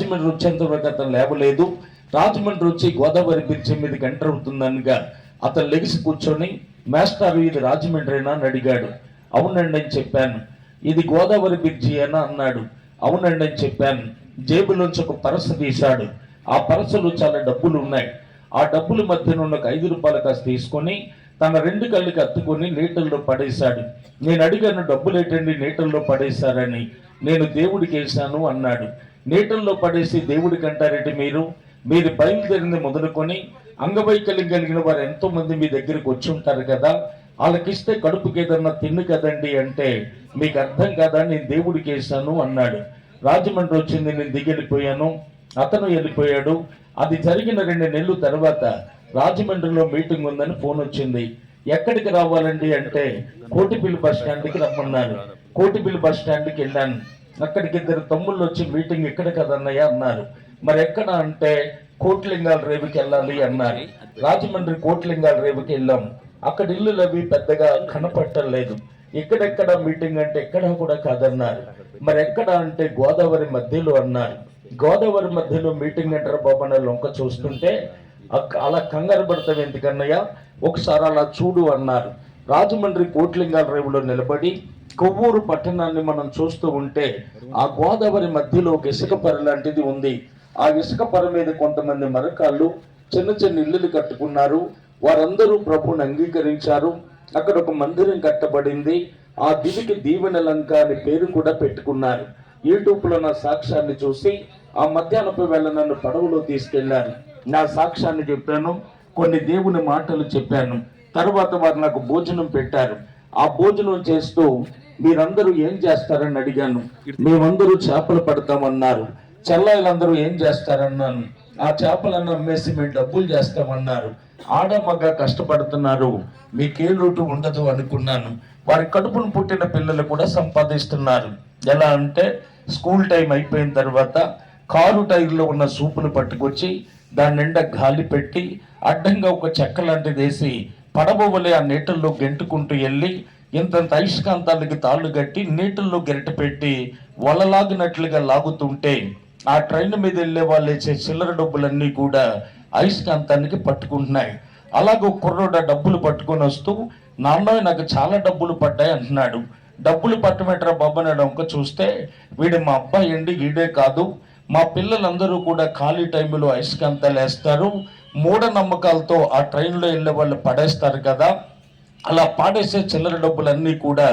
రాజమండ్రి వచ్చేంత వరకు అతను లేవలేదు. రాజమండ్రి వచ్చి గోదావరి బ్రిడ్జి మీదకి ఎంటర్ అవుతుందనగా అతను లెగిసి కూర్చొని, మాస్టర్ ఇది రాజమండ్రినా అని అడిగాడు. అవునండి అని చెప్పాను. ఇది గోదావరి బ్రిడ్జి అని అన్నాడు. అవునండి అని చెప్పాను. జేబులోంచి ఒక పరస తీశాడు. ఆ పరసలో చాలా డబ్బులు ఉన్నాయి. ఆ డబ్బుల మధ్యన ఉన్న ఒక 5 రూపాయల కాస్త తీసుకొని తన 2 కళ్ళకి అత్తుకొని నీటల్లో పడేశాడు. నేను అడిగాను, డబ్బులు ఏంటండి నీటల్లో పడేశారని. నేను దేవుడికి వేశాను అన్నాడు. నీటల్లో పడేసి దేవుడికి అంటారేంటి మీరు బయలుదేరింది మొదలుకొని అంగవైకల్యం కలిగిన వారు ఎంతో మంది మీ దగ్గరికి వచ్చి ఉంటారు కదా, వాళ్ళకిస్తే కడుపుకి ఏదన్నా తిన్ను కదండి అంటే మీకు అర్థం కదా, నేను దేవుడికి వేశాను అన్నాడు. రాజమండ్రి వచ్చింది, నేను దిగెళ్ళిపోయాను, అతను వెళ్ళిపోయాడు. అది జరిగిన 2 నెలల తర్వాత రాజమండ్రిలో మీటింగ్ ఉందని ఫోన్ వచ్చింది. ఎక్కడికి రావాలండి అంటే కోటిపల్లి బస్ స్టాండ్కి రమ్మన్నారు. కోటిపల్లి బస్ స్టాండ్కి వెళ్ళాను. అక్కడికి 2 తమ్ముళ్ళు వచ్చి మీటింగ్ ఎక్కడ కదన్నయ్య అన్నారు. మరి ఎక్కడ అంటే కోట్లింగాల రేవుకి వెళ్ళాలి అన్నారు. రాజమండ్రి కోట్లింగాల రేవుకి వెళ్ళాం. అక్కడ ఇల్లులు అవి పెద్దగా కనపట్టలేదు. ఎక్కడెక్కడ మీటింగ్ అంటే ఎక్కడ కూడా కాదన్నారు. మరి ఎక్కడ అంటే గోదావరి మధ్యలో అన్నారు. గోదావరి మధ్యలో మీటింగ్ అంటారు బాబా. లొంక చూస్తుంటే అలా కంగారు పడతాం ఎందుకన్నయ్య, ఒకసారి అలా చూడు అన్నారు. రాజమండ్రి కోట్లింగాల రేవులో నిలబడి కొవ్వూరు పట్టణాన్ని మనం చూస్తూ ఉంటే ఆ గోదావరి మధ్యలో ఒక ఇసుక పర లాంటిది ఉంది. ఆ ఇసుక పర మీద కొంతమంది మరకాళ్ళు చిన్న చిన్న ఇల్లులు కట్టుకున్నారు. వారందరూ ప్రభువుని అంగీకరించారు. అక్కడ ఒక మందిరం కట్టబడింది. ఆ దివికి దీవెనలంక అని పేరు కూడా పెట్టుకున్నారు. యూట్యూబ్లో నా సాక్ష్యాన్ని చూసి ఆ మధ్యాహ్నపు వేళ నన్ను పడవలో తీసుకెళ్లారు. నా సాక్ష్యాన్ని చెప్పాను, కొన్ని దేవుని మాటలు చెప్పాను. తర్వాత వారు నాకు భోజనం పెట్టారు. ఆ భోజనం చేస్తూ మీరందరూ ఏం చేస్తారని అడిగాను. మేమందరూ చేపలు పడతామన్నారు. చెల్లాయిలందరూ ఏం చేస్తారన్నాను. ఆ చేపలను అమ్మేసి మేము డబ్బులు చేస్తామన్నారు. ఆడమగ కష్టపడుతున్నారు, మీకే లోటు ఉండదు అనుకున్నాను. వారి కడుపును పుట్టిన పిల్లలు కూడా సంపాదిస్తున్నారు. ఎలా అంటే స్కూల్ టైం అయిపోయిన తర్వాత కారు టైర్లో ఉన్న సూపును పట్టుకొచ్చి దాని నిండా గాలి పెట్టి అడ్డంగా ఒక చెక్క లాంటిది వేసి పడవ వలె ఆ నీటిల్లో గెంటుకుంటూ వెళ్ళి ఇంతంత అయస్కాంతాలకి తాళ్ళు కట్టి నీటిల్లో గెరట పెట్టి వలలాగినట్లుగా లాగుతుంటే ఆ ట్రైన్ మీద వెళ్ళే వాళ్ళు వేసే చిల్లర డబ్బులన్నీ కూడా అయస్కాంతానికి పట్టుకుంటున్నాయి. అలాగే కుర్రోడ డబ్బులు పట్టుకొని వస్తూ, నాన్న నాకు చాలా డబ్బులు పడ్డాయి అంటున్నాడు. డబ్బులు పట్టమెట్రా బాబా నడక చూస్తే వీడు మా అబ్బాయి అండి, వీడే కాదు మా పిల్లలందరూ కూడా ఖాళీ టైంలో అయస్కాంతాలు వేస్తారు, మూఢనమ్మకాలతో ఆ ట్రైన్లో వెళ్ళే వాళ్ళు పడేస్తారు కదా, అలా పాడేసే చిల్లర డబ్బులన్నీ కూడా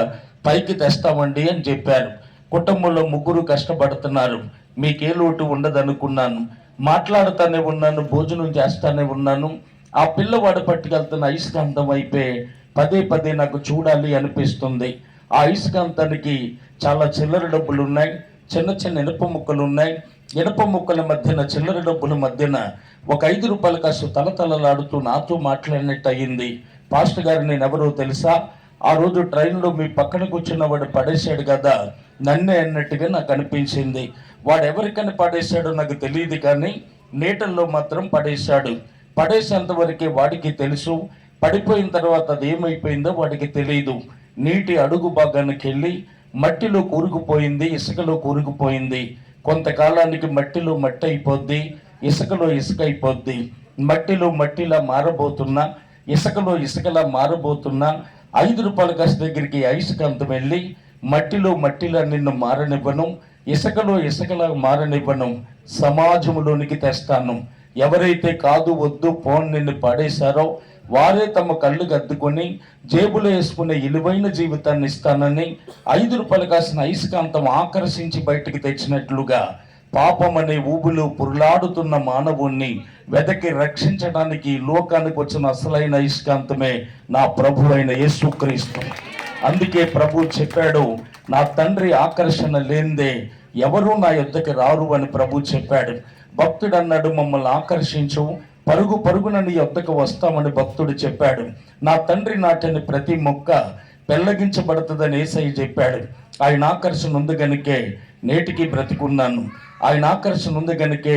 పైకి తెస్తామండి అని చెప్పారు. కుటుంబంలో 3 కష్టపడుతున్నారు, మీకే లోటు ఉండదనుకున్నాను. మాట్లాడుతూనే ఉన్నాను, భోజనం చేస్తానే ఉన్నాను. ఆ పిల్లవాడు పట్టుకెళ్తున్న అయస్కాంతం అయిపోయి పదే నాకు చూడాలి అనిపిస్తుంది. ఆ అయస్కాంతానికి చాలా చిల్లర డబ్బులు ఉన్నాయి, చిన్న చిన్న ఇనుప ముక్కలు ఉన్నాయి. ఇనుప ముక్కల మధ్యన చిల్లర డబ్బుల మధ్యన ఒక 5 రూపాయల కాసు తలతలలాడుతూ నాతో మాట్లాడినట్టు అయ్యింది. పాస్టర్ గారు నేను ఎవరో తెలుసా, ఆ రోజు ట్రైన్లో మీ పక్కన కూర్చున్న వాడు పడేశాడు కదా, నన్నే అన్నట్టుగా నాకు అనిపించింది. వాడు ఎవరికని పడేశాడో నాకు తెలియదు, కానీ నీటల్లో మాత్రం పడేశాడు. పడేసేంత వరకే వాడికి తెలుసు, పడిపోయిన తర్వాత అది ఏమైపోయిందో వాడికి తెలియదు. నీటి అడుగు భాగానికి వెళ్ళి మట్టిలో కూరుకుపోయింది, ఇసుకలో కూరుకుపోయింది. కొంతకాలానికి మట్టిలో మట్టి అయిపోద్ది, ఇసుకలో ఇసుక అయిపోద్ది. మట్టిలో మట్టిలా మారబోతున్నా, ఇసుకలో ఇసుకలా మారబోతున్నా 5 రూపాయల కాసు దగ్గరికి అయస్కాంతం వెళ్ళి మట్టిలా నిన్ను మారనివ్వను, ఇసుకలో ఇసుకలా మారనివ్వను, సమాజంలోనికి తెస్తాను. ఎవరైతే కాదు వద్దు పోన్ నిన్ను పడేశారో వారే తమ కళ్ళు గద్దుకొని జేబులో వేసుకునే విలువైన జీవితాన్ని ఇస్తానని 5 రూపాయలు కాసిన అయస్కాంతం ఆకర్షించి బయటికి తెచ్చినట్లుగా పాపం అనే ఊబులు పురులాడుతున్న మానవుణ్ణి వెదకి రక్షించడానికి లోకానికి వచ్చిన అసలైన అయస్కాంతమే నా ప్రభు అయిన యేసుక్రీస్తు. అందుకే ప్రభు చెప్పాడు, నా తండ్రి ఆకర్షణ లేనిదే ఎవరూ నా యొద్దకి రారు అని ప్రభు చెప్పాడు. భక్తుడు అన్నాడు, మమ్మల్ని ఆకర్షించు, పరుగున నీ యొద్దకు వస్తామని భక్తుడు చెప్పాడు. నా తండ్రి నాటిన ప్రతి మొక్క పెళ్లగించబడుతుందని యేసయ్య చెప్పాడు. ఆయన ఆకర్షణ ఉంది గనుకే నేటికి బ్రతికున్నాను. ఆయన ఆకర్షణ ఉంది గనుకే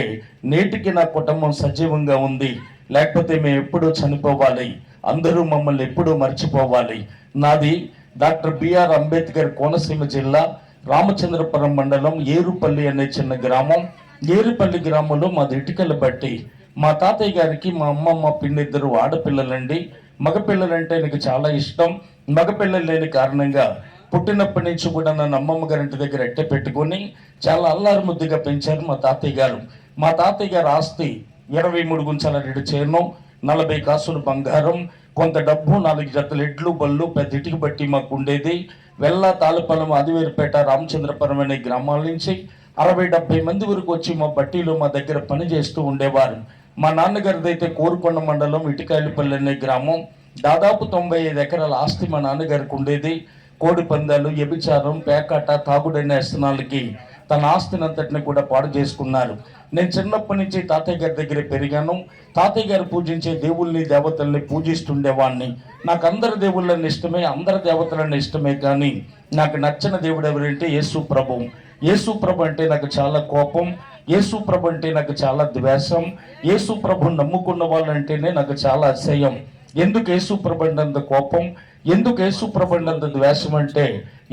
నేటికి నా కుటుంబం సజీవంగా ఉంది. లేకపోతే మేము ఎప్పుడూ చనిపోవాలి, అందరూ మమ్మల్ని ఎప్పుడూ మర్చిపోవాలి. నాది డాక్టర్ బిఆర్ అంబేద్కర్ కోనసీమ జిల్లా రామచంద్రపురం మండలం ఏరుపల్లి అనే చిన్న గ్రామం. ఏరుపల్లి గ్రామంలో మాది ఇటుకల బట్టి. మా తాతయ్య గారికి మా అమ్మమ్మ పిన్నిద్దరు ఆడపిల్లలండి. మగపిల్లలంటే నాకు చాలా ఇష్టం. మగపిల్లలు లేని కారణంగా పుట్టినప్పటి నుంచి కూడా నన్ను అమ్మమ్మ గారింటి దగ్గర ఎట్టే పెట్టుకొని చాలా అల్లారు ముద్దుగా పెంచారు మా తాతయ్య గారు. మా తాతయ్య గారు ఆస్తి 23 గుంచాల 2 చేను, 40 కాసులు బంగారం, కొంత డబ్బు, 4 జతల ఎడ్లు బళ్ళు, పెద్ద ఇటుక బట్టి మాకు ఉండేది. వెల్ల, తాళపాలెం, ఆదివేరుపేట, రామచంద్రపురం అనే గ్రామాల నుంచి 60-70 మంది వరకు వచ్చి మా బట్టీలో మా దగ్గర పని చేస్తూ ఉండేవారు. మా నాన్నగారిది అయితే కోరుకొండ మండలం ఇటుకాయలపల్లి అనే గ్రామం. దాదాపు 95 ఎకరాల ఆస్తి మా నాన్నగారికి ఉండేది. కోడి పందాలు, వ్యభిచారం, పేకాట, తాగుడైన వ్యసనాలకి తన ఆస్తినంతటిని కూడా పాడు చేసుకున్నారు. నేను చిన్నప్పటి నుంచి తాతయ్య గారి దగ్గర పెరిగాను. తాతయ్య గారు పూజించే దేవుళ్ళని, దేవతల్ని పూజిస్తుండేవాడిని. నాకు అందరి దేవుళ్ళని ఇష్టమే, అందరి దేవతలను ఇష్టమే, కానీ నాకు నచ్చిన దేవుడు ఎవరంటే యేసు ప్రభు. యేసు ప్రభు అంటే నాకు చాలా కోపం. యేసు ప్రభు అంటే నాకు చాలా ద్వేషం. యేసు ప్రభు నమ్ముకున్న వాళ్ళంటేనే నాకు చాలా అసహ్యం. ఎందుకు యేసు ప్రభు అంత కోపం, ఎందుకు యేసు ప్రభు అంత ద్వేషం అంటే,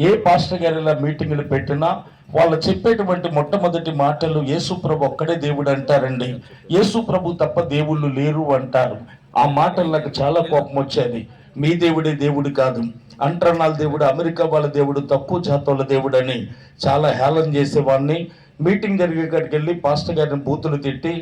ఏ పాస్టర్ గారు ఇలా మీటింగులు పెట్టినా వాళ్ళు చెప్పేటువంటి మొట్టమొదటి మాటలు యేసు ప్రభు ఒక్కడే దేవుడు అంటారండి. యేసు ప్రభు తప్ప దేవుళ్ళు లేరు అంటారు. ఆ మాటలు నాకు చాలా కోపం వచ్చేది. మీ దేవుడే దేవుడు కాదు, అంటర్నాల దేవుడు, అమెరికా వాళ్ళ దేవుడు, తక్కువ జాతుల దేవుడు అని చాలా హేళన చేసేవాడిని. మీటింగ్ జరిగే కాడికి వెళ్ళి పాస్టర్ గారిని బూతులు తిట్టి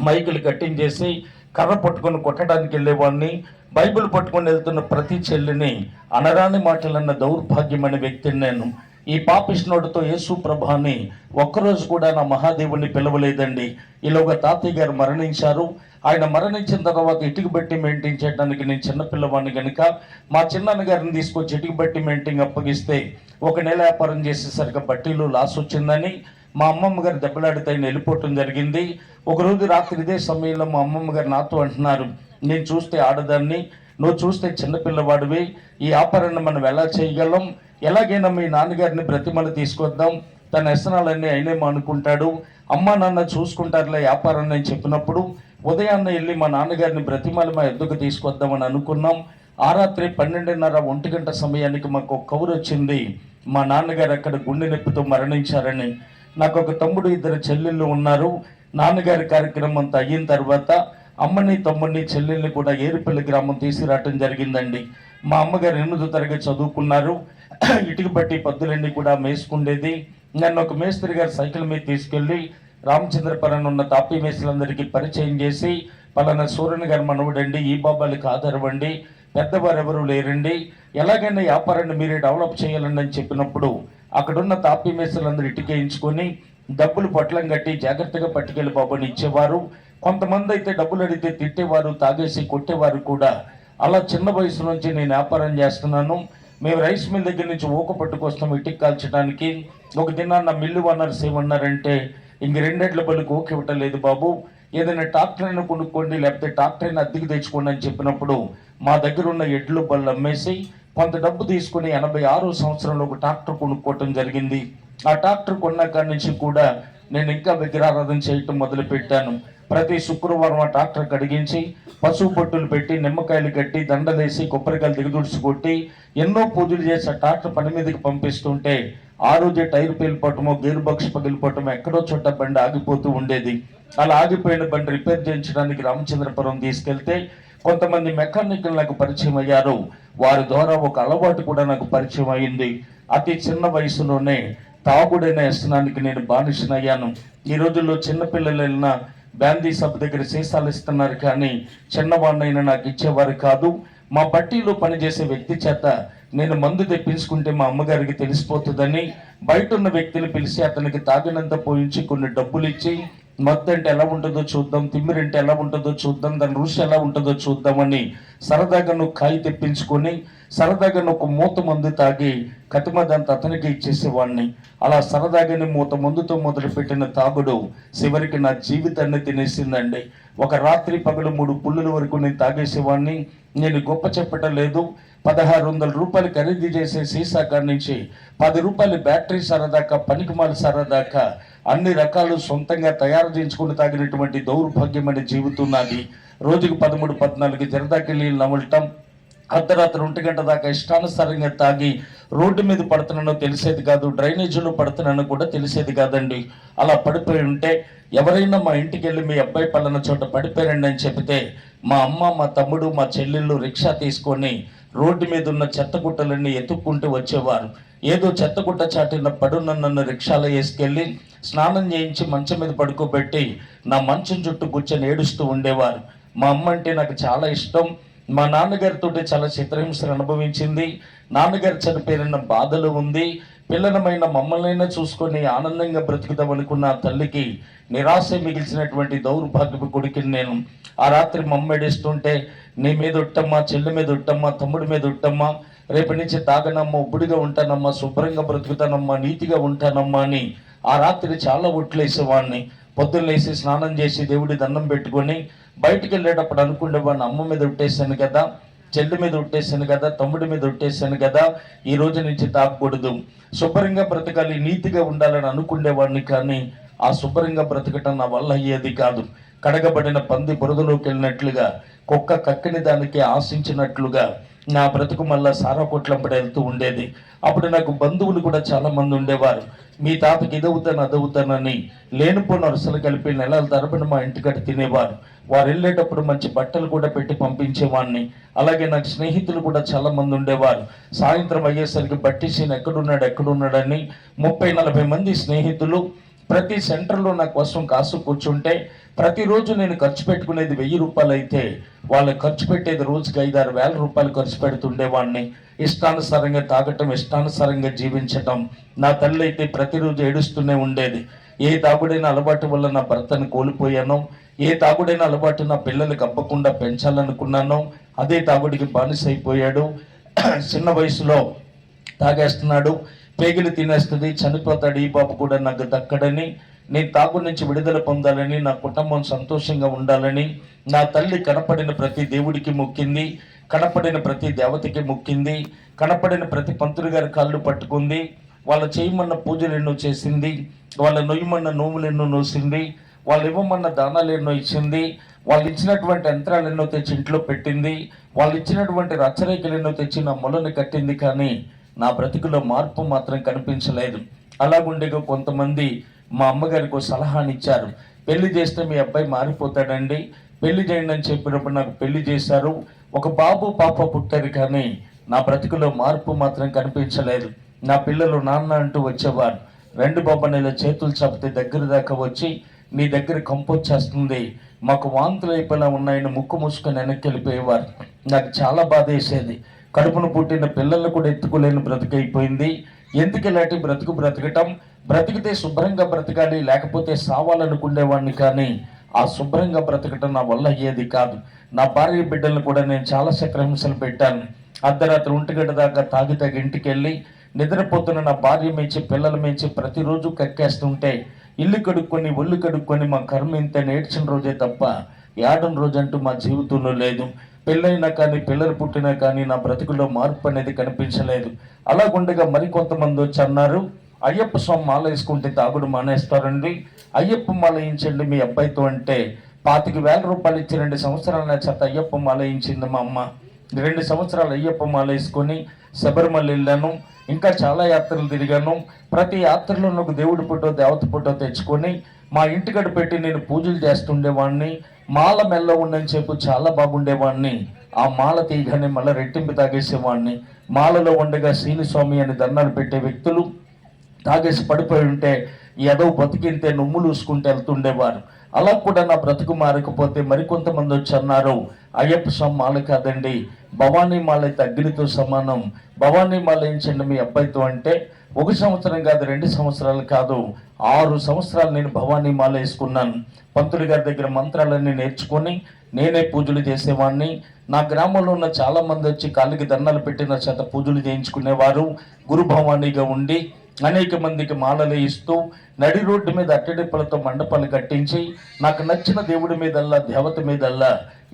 మైకులు కట్టింగ్ చేసి కర్ర పట్టుకొని కొట్టడానికి వెళ్ళేవాడిని. బైబిల్ పట్టుకొని వెళ్తున్న ప్రతి చెల్లిని అనరాని మాటలన్న దౌర్భాగ్యమైన వ్యక్తిని నేను. ఈ పాపిష్నోడితో యేసు ప్రభాని ఒక్కరోజు కూడా నా మహాదేవుని పిలవలేదండి. ఈలోగా తాతయ్య గారు మరణించారు. ఆయన మరణించిన తర్వాత ఇటుక బట్టి మెయింటైన్ చేయడానికి నేను చిన్నపిల్లవాడిని కనుక మా చిన్నాన్న గారిని తీసుకొచ్చి ఇటుక బట్టి మెయింటైన్ అప్పగిస్తే 1 నెల వ్యాపారం చేసేసరికి బట్టీలో లాస్ వచ్చిందని మా అమ్మమ్మ గారు దెబ్బలాడితే ఆయన వెళ్ళిపోవటం జరిగింది. ఒకరోజు రాత్రి ఇదే సమయంలో మా అమ్మమ్మ గారు నాతో అంటున్నారు, నేను చూస్తే ఆడదాన్ని, నువ్వు చూస్తే చిన్నపిల్లవాడివి, ఈ వ్యాపారాన్ని మనం ఎలా చేయగలం, ఎలాగైనా మీ నాన్నగారిని బ్రతిమలు తీసుకొద్దాం, తన వ్యసనాలన్నీ అయినేమో అనుకుంటాడు, అమ్మ నాన్న చూసుకుంటారులే వ్యాపారాన్ని అని చెప్పినప్పుడు ఉదయాన్నే వెళ్ళి మా నాన్నగారిని బ్రతిమలు మా ఎద్దుకు తీసుకొద్దామని అనుకున్నాం. ఆ రాత్రి 12:30, 1 గంట సమయానికి మాకు ఒక కబురు వచ్చింది, మా నాన్నగారు అక్కడ గుండె నొప్పితో మరణించారని. నాకు ఒక తమ్ముడు, 2 చెల్లెళ్ళు ఉన్నారు. నాన్నగారి కార్యక్రమం అంతా అయిన తర్వాత అమ్మని, తమ్ముడిని, చెల్లెల్ని కూడా ఏరుపల్లి గ్రామం తీసుకురావటం జరిగిందండి. మా అమ్మగారు 8వ తరగతి చదువుకున్నారు. ఇటుక బట్టి పద్దులన్నీ కూడా మేసుకుండేది. నన్ను ఒక మేస్త్రి గారు సైకిల్ మీద తీసుకెళ్ళి రామచంద్రపురం ఉన్న తాపీ మేస్త్రులందరికీ పరిచయం చేసి, పలానా సూర్యన్ గారు మనవడండి, ఈ బాబాలకి ఆధారవండి, పెద్దవారు ఎవరు లేరండి, ఎలాగైనా వ్యాపారాన్ని మీరే డెవలప్ చేయాలండి అని చెప్పినప్పుడు అక్కడున్న తాపీ మేస్త్రులందరూ ఇటుకేయించుకొని డబ్బులు పొట్లం కట్టి జాగ్రత్తగా పట్టుకెళ్ళి బాబుని ఇచ్చేవారు. కొంతమంది అయితే డబ్బులు అడిగితే తిట్టేవారు, తాగేసి కొట్టేవారు కూడా. అలా చిన్న వయసు నుంచి నేను వ్యాపారం చేస్తున్నాను. మేము రైస్ మిల్ దగ్గర నుంచి ఊక పట్టుకొస్తాం ఇటుక కాల్చడానికి. ఒక దినాన్న మిల్లు ఓనర్స్ ఏమన్నారంటే, ఇంక 2 ఎడ్ల బళ్ళకి ఊక ఇవ్వటం లేదు బాబు, ఏదైనా ట్రాక్టర్ అయినా కొనుక్కోండి, లేకపోతే ట్రాక్టర్ అయినా అద్దెకి తెచ్చుకోండి అని చెప్పినప్పుడు మా దగ్గర ఉన్న ఎడ్లు బళ్ళు అమ్మేసి కొంత డబ్బు తీసుకుని 86వ సంవత్సరంలో ఒక ట్రాక్టర్ కొనుక్కోవటం జరిగింది. ఆ ట్రాక్టర్ కొన్న కాడి నుంచి కూడా నేను ఇంకా విగ్రహారాధన చేయటం మొదలుపెట్టాను. ప్రతి శుక్రవారం ఆ ట్రాక్టర్ కడిగించి పసుపు బొట్టులు పెట్టి, నిమ్మకాయలు కట్టి, దండలేసి, కొబ్బరికాయలు దిగదుడిచి కొట్టి ఎన్నో పూజలు చేసి ఆ ట్రాక్టర్ పని మీదకి పంపిస్తుంటే ఆ రోజే టైర్ పేలిపోవటమో, గేర్ బాక్స్ పగిలిపోవటమో, ఎక్కడో చోట బండి ఆగిపోతూ ఉండేది. అలా ఆగిపోయిన బండి రిపేర్ చేయించడానికి రామచంద్రపురం తీసుకెళ్తే కొంతమంది మెకానికల్ నాకు పరిచయం అయ్యారు. వారి ద్వారా ఒక అలవాటు కూడా నాకు పరిచయం అయింది. అతి చిన్న వయసులోనే తాగుడైన వ్యసనానికి నేను బానిసనయ్యాను. ఈ రోజుల్లో చిన్నపిల్లలు వెళ్ళిన గాంధీ సభ దగ్గర సీసాలు ఇస్తున్నారు, కానీ చిన్నవాడినైనా నాకు ఇచ్చేవారు కాదు. మా బట్టీలో పనిచేసే వ్యక్తి చేత నేను మందు తెప్పించుకుంటే మా అమ్మగారికి తెలిసిపోతుందని బయట ఉన్న వ్యక్తిని పిలిచి అతనికి తాగినంత పోయించి కొన్ని డబ్బులు ఇచ్చి, మత్తు అంటే ఎలా ఉంటుందో చూద్దాం, తిమ్మిరంటే ఎలా ఉంటుందో చూద్దాం, దాని రుచి ఎలా ఉంటుందో చూద్దామని సరదాగా నువ్వు కాయి తెప్పించుకొని సరదాగా ఒక మూత మందు తాగి కతిమదంతా అతనికి ఇచ్చేసేవాడిని. అలా సరదాగానే మూత మందుతో మొదలుపెట్టిన తాగుడు చివరికి నా జీవితాన్ని తినేసిందండి. ఒక రాత్రి పగలు 3 పుల్లుల వరకు నేను తాగేసేవాడిని. నేను గొప్ప చెప్పటం లేదు. 1600 రూపాయలు ఖరీదు చేసే సీసా కాడి నుంచి 10 రూపాయలు బ్యాటరీ సరదాకా, పనికిమాల సరదాకా అన్ని రకాలు సొంతంగా తయారు చేయించుకుని తాగినటువంటి దౌర్భాగ్యమైన జీవితం నాది. రోజుకు 13-14 జరదాకి నీళ్ళు నమలటం, అర్ధరాత్రి 1 గంట దాకా ఇష్టానుసారంగా తాగి రోడ్డు మీద పడుతున్నానో తెలిసేది కాదు, డ్రైనేజీలో పడుతున్నానో కూడా తెలిసేది కాదండి. అలా పడిపోయి ఉంటే ఎవరైనా మా ఇంటికి వెళ్ళి మీ అబ్బాయి పలానా చోట పడిపోయారండి అని చెబితే మా అమ్మ, మా తమ్ముడు, మా చెల్లెళ్ళు రిక్షా తీసుకొని రోడ్డు మీద ఉన్న చెత్త గుట్టలన్నీ ఎత్తుక్కుంటూ వచ్చేవారు. ఏదో చెత్త గుట్ట చాటిన పడున్న నన్ను రిక్షాలో వేసుకెళ్ళి స్నానం చేయించి మంచం మీద పడుకోబెట్టి నా మంచం చుట్టూ కూర్చొని ఏడుస్తూ ఉండేవారు. మా అమ్మ అంటే నాకు చాలా ఇష్టం. మా నాన్నగారితో చాలా చిత్రహింసలు అనుభవించింది. నాన్నగారు చనిపోయిన బాధలు ఉంది. పిల్లలమైన మమ్మల్నైనా చూసుకొని ఆనందంగా బ్రతుకుదాం అనుకున్న ఆ తల్లికి నిరాశ మిగిల్చినటువంటి దౌర్భాగ్యపు కొడుకుని నేను. ఆ రాత్రి మమ్మేడిస్తుంటే నీ మీద ఉట్టమ్మా, చెల్లి మీద ఉట్టమ్మా, తమ్ముడి మీద ఉట్టమ్మా, రేపటి నుంచి తాగనమ్మా, ఉబ్బుడిగా ఉంటానమ్మా, శుభ్రంగా బ్రతుకుతానమ్మా, నీతిగా ఉంటానమ్మా అని ఆ రాత్రి చాలా ఒట్లేసేవాడిని. పొద్దున్న లేసి స్నానం చేసి దేవుడి దండం పెట్టుకొని బయటికి వెళ్ళేటప్పుడు అనుకునేవాడిని, అమ్మ మీద ఉట్టేశాను కదా, చెల్లి మీద ఉట్టేశాను కదా, తమ్ముడి మీద ఉట్టేశాను కదా, ఈ రోజు నుంచి తాగకూడదు, శుభ్రంగా బ్రతకాలి, నీతిగా ఉండాలని అనుకునేవాడిని. కానీ ఆ శుభ్రంగా బ్రతకటం నా వల్ల అయ్యేది కాదు. కడగబడిన పంది బురదలోకి వెళ్ళినట్లుగా, కుక్క కక్కని దానికి ఆశించినట్లుగా నా బ్రతుకు మళ్ళా సారా కొట్లంపడి వెళ్తూ ఉండేది. అప్పుడు నాకు బంధువులు కూడా చాలా మంది ఉండేవారు. మీ తాతకి ఇదవుతాను అదవుతానని లేనిపోయిన అరుసలు కలిపి నెలల తరబడి మా ఇంటికడ తినేవారు. వారు వెళ్ళేటప్పుడు మంచి బట్టలు కూడా పెట్టి పంపించేవాడిని. అలాగే నాకు స్నేహితులు కూడా చాలా మంది ఉండేవారు. సాయంత్రం అయ్యేసరికి బట్టిసీన్ ఎక్కడున్నాడని 30-40 మంది స్నేహితులు ప్రతి సెంటర్లో నా కోసం కాసు కూర్చుంటే ప్రతిరోజు నేను ఖర్చు పెట్టుకునేది 1000 రూపాయలు అయితే వాళ్ళు ఖర్చు పెట్టేది రోజుకి 5-6 వేల రూపాయలు ఖర్చు పెడుతుండేవాడిని. ఇష్టానుసారంగా తాగటం, ఇష్టానుసారంగా జీవించటం. నా తల్లి అయితే ప్రతిరోజు ఏడుస్తూనే ఉండేది. ఏ తాగుడైన అలవాటు వల్ల నా భర్తను కోల్పోయానో, ఏ తాగుడైన అలవాటు నా పిల్లలకి అప్పకుండా పెంచాలనుకున్నానో అదే తాగుడికి బానిసైపోయాడు. చిన్న వయసులో తాగేస్తున్నాడు, పేగిలి తినేస్తుంది, చనిపోతాడు, ఈ బాబు కూడా నాకు దక్కడని, నేను తాగు నుంచి విడుదల పొందాలని, నా కుటుంబం సంతోషంగా ఉండాలని నా తల్లి కనపడిన ప్రతి దేవుడికి మొక్కింది, కనపడిన ప్రతి దేవతకి మొక్కింది, కనపడిన ప్రతి పంతులు గారి కాళ్ళు పట్టుకుంది, వాళ్ళ చేయమన్న పూజలు ఎన్నో చేసింది, వాళ్ళ నొయ్యమన్న నోములు ఎన్నో నోసింది, వాళ్ళు ఇవ్వమన్న దానాలు ఎన్నో ఇచ్చింది, వాళ్ళు ఇచ్చినటువంటి యంత్రాలు ఎన్నో తెచ్చి ఇంట్లో పెట్టింది, వాళ్ళు ఇచ్చినటువంటి రచ్చరేఖలు ఎన్నో తెచ్చి నా మొలని కట్టింది. కానీ నా బ్రతుకులో మార్పు మాత్రం కనిపించలేదు. అలాగుండేగా కొంతమంది మా అమ్మగారికి సలహానిచ్చారు, పెళ్లి చేస్తే మీ అబ్బాయి మారిపోతాడండి, పెళ్లి చేయండి అని చెప్పినప్పుడు నాకు పెళ్లి చేశారు. ఒక బాబు పాప పుట్టారు. కానీ నా బ్రతుకులో మార్పు మాత్రం కనిపించలేదు. నా పిల్లలు నాన్న అంటూ వచ్చేవారు. 2 బొబ్బనెల చేతులు చాపితే దగ్గర దాకా వచ్చి నీ దగ్గర కంపొచ్చేస్తుంది, మాకు వాంతులు అయిపోయినా ఉన్నాయని ముక్కు మూసుకొని వెనక్కి వెళ్ళిపోయేవారు. నాకు చాలా బాధ వేసేది. కడుపును పుట్టిన పిల్లలను కూడా ఎత్తుకోలేని బ్రతికైపోయింది. ఎందుకు ఇలాంటి బ్రతకటం? బ్రతికితే శుభ్రంగా బ్రతకాలి, లేకపోతే సావాలనుకునేవాడిని. కానీ ఆ శుభ్రంగా బ్రతకటం నా వల్ల అయ్యేది కాదు. నా భార్య బిడ్డలను కూడా నేను చాలా చిత్రహింసలు పెట్టాను. అర్ధరాత్రి 1 గంట దాకా తాగి ఇంటికి వెళ్ళి నిద్రపోతున్న నా భార్య మేంచి పిల్లల మేంచి ప్రతిరోజు కక్కేస్తుంటే ఇల్లు కడుక్కొని ఒళ్ళు కడుక్కొని మా కర్మ ఇంత నేర్చిన రోజే తప్ప ఏడని రోజు అంటూ మా జీవితంలో లేదు. పెళ్ళైనా కానీ పిల్లలు పుట్టినా కానీ నా బ్రతుకులో మార్పు అనేది కనిపించలేదు. అలాగుండగా మరికొంతమంది వచ్చి అన్నారు, అయ్యప్ప స్వామి మాల వేసుకుంటే తాగుడు మానేస్తారండి, అయ్యప్ప మాల వేయించండి మీ అబ్బాయితో అంటే 25,000 రూపాయలు ఇచ్చి 2 సంవత్సరాల నా చేత అయ్యప్ప మాల వేయించింది మా అమ్మ. 2 సంవత్సరాలు అయ్యప్ప మాల వేసుకొని శబరిమల వెళ్ళాను, ఇంకా చాలా యాత్రలు తిరిగాను. ప్రతి యాత్రలో నాకు దేవుడి ఫోటో దేవత ఫోటో తెచ్చుకొని మా ఇంటికడ పెట్టి నేను పూజలు చేస్తుండేవాడిని. మాల మెల్ల ఉండని చెప్పు చాలా బాగుండేవాడిని. ఆ మాల తీయగానే మళ్ళీ రెట్టింపు తాగేసేవాడిని. మాలలో ఉండగా శ్రీనిస్వామి అని దండాలు పెట్టే వ్యక్తులు తాగేసి పడిపోయి ఉంటే ఏదో బతికింతే నొమ్ములు ఊసుకుంటూ వెళ్తుండేవారు. అలా కూడా నా బ్రతుకు మారకపోతే మరికొంతమంది వచ్చి అన్నారు, అయ్యప్ప స్వామి మాల కాదండి, భవానీ మాల అయితే అగ్నితో సమానం, భవానీ మాల వేయించండి మీ అబ్బాయితో అంటే 1 సంవత్సరం కాదు, 2 సంవత్సరాలు కాదు, 6 సంవత్సరాలు నేను భవానీ మాల వేసుకున్నాను. పంతులు గారి దగ్గర మంత్రాలన్నీ నేర్చుకొని నేనే పూజలు చేసేవాడిని. నా గ్రామంలో ఉన్న చాలా మంది వచ్చి కాళ్ళకి దండాలు పెట్టిన చేత పూజలు చేయించుకునేవారు. గురు భవానీగా ఉండి అనేక మందికి మాలలు ఇస్తూ నడి రోడ్డు మీద అట్టడిప్పలతో మండపాలు కట్టించి నాకు నచ్చిన దేవుడి మీదల్లా దేవత మీదల్లా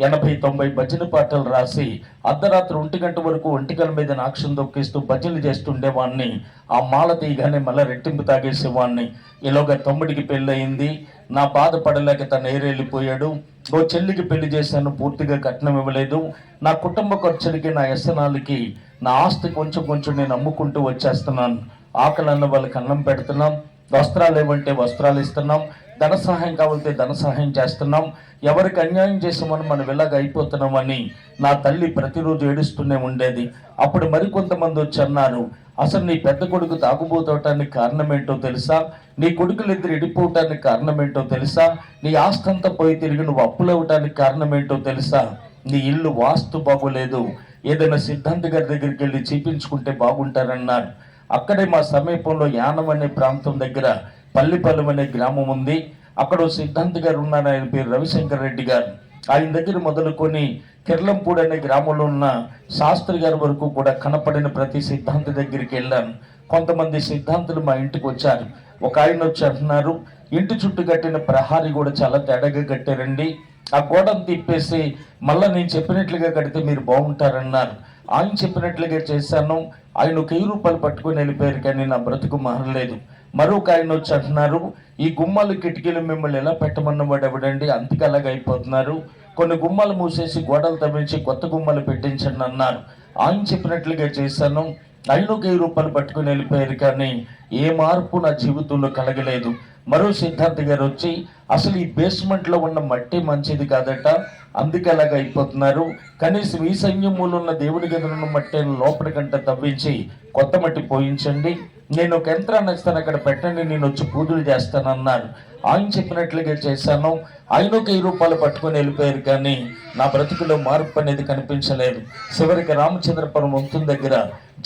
80-90 భజన పాటలు రాసి అర్ధరాత్రి 1 గంట వరకు ఒంటికల మీద నాక్షం దొక్కిస్తూ భజనలు చేస్తుండేవాడిని. ఆ మాల తీయగానే మళ్ళీ రెట్టింపు తాగేసేవాడిని. ఇలాగ తమ్ముడికి పెళ్ళయింది. నా బాధపడలేక తను ఏరెళ్ళిపోయాడు. ఓ చెల్లికి పెళ్లి చేశాను, పూర్తిగా కట్నం ఇవ్వలేదు. నా కుటుంబ ఖర్చులకి, నా వ్యసనాలకి, నా ఆస్తి కొంచెం కొంచెం నేను అమ్ముకుంటూ వచ్చేస్తున్నాను. ఆకలి అన్న వాళ్ళకి అన్నం పెడుతున్నాం, వస్త్రాలు ఏమంటే వస్త్రాలు ఇస్తున్నాం, ధన సహాయం కావాలంటే ధన సహాయం చేస్తున్నాం. ఎవరికి అన్యాయం చేసామని మనం ఇలాగ అయిపోతున్నామని నా తల్లి ప్రతిరోజు ఏడుస్తూనే ఉండేది. అప్పుడు మరికొంతమంది వచ్చి అన్నారు, అసలు నీ పెద్ద కొడుకు తాగుబోతవటానికి కారణం ఏంటో తెలుసా? నీ కొడుకులు ఇద్దరు ఇడిపోవటానికి కారణం ఏంటో తెలుసా? నీ ఆస్తి అంతా పోయి తిరిగి నువ్వు అప్పులు అవ్వటానికి కారణం ఏంటో తెలుసా? నీ ఇల్లు వాస్తు బాగోలేదు, ఏదైనా సిద్ధాంత గారి దగ్గరికి వెళ్ళి చూపించుకుంటే బాగుంటారన్నారు. అక్కడే మా సమీపంలో యానం అనే ప్రాంతం దగ్గర పల్లిపల్లం అనే గ్రామం ఉంది. అక్కడ సిద్ధాంత గారు ఉన్నారు, ఆయన పేరు రవిశంకర్ రెడ్డి గారు. ఆయన దగ్గర మొదలుకొని కిర్లంపూడి అనే గ్రామంలో ఉన్న శాస్త్రి గారి వరకు కూడా కనపడిన ప్రతి సిద్ధాంత దగ్గరికి వెళ్ళాను. కొంతమంది సిద్ధాంతులు మా ఇంటికి వచ్చారు. ఒక ఆయన వచ్చి అంటున్నారు, ఇంటి చుట్టూ కట్టిన ప్రహారీ కూడా చాలా తేడాగా కట్టారండి, ఆ గోడను తిప్పేసి మళ్ళీ నేను చెప్పినట్లుగా కడితే మీరు బాగుంటారన్నారు. ఆయన చెప్పినట్లుగా చేశాను. ఆయన 1000 రూపాయలు పట్టుకొని వెళ్ళిపోయారు, కానీ నా బ్రతుకు మారలేదు. మరొక ఆయన వచ్చి అంటున్నారు, ఈ గుమ్మాలు కిటికీలు మిమ్మల్ని ఎలా పెట్టమన్నవాడు ఎవడండి, అంతకు అలాగ అయిపోతున్నారు, కొన్ని గుమ్మాలు మూసేసి గోడలు తవ్వించి కొత్త గుమ్మాలు పెట్టించండి అన్నారు. ఆయన చెప్పినట్లుగా చేశాను. ఆయన 1000 రూపాయలు పట్టుకుని వెళ్ళిపోయారు, కానీ ఏ మార్పు నా జీవితంలో కలగలేదు. మరో సిద్ధార్థ గారు వచ్చి, అసలు ఈ బేస్మెంట్లో ఉన్న మట్టి మంచిది కాదట, అందుకే అలాగ అయిపోతున్నారు, కనీసం ఈ సైన్యములు ఉన్న దేవుడి గదిలో ఉన్న మట్టి లోపలికంట తవ్వించి కొత్త మట్టి పోయించండి, నేను ఒక యంత్రాన్ని ఇస్తాను అక్కడ పెట్టండి, నేను వచ్చి పూజలు చేస్తానన్నారు. ఆయన చెప్పినట్లుగా చేశాను. ఆయన 1000 రూపాయలు పట్టుకొని వెళ్ళిపోయారు, కానీ నా బ్రతుకులో మార్పు అనేది కనిపించలేదు. చివరికి రామచంద్రపురం వంతెన దగ్గర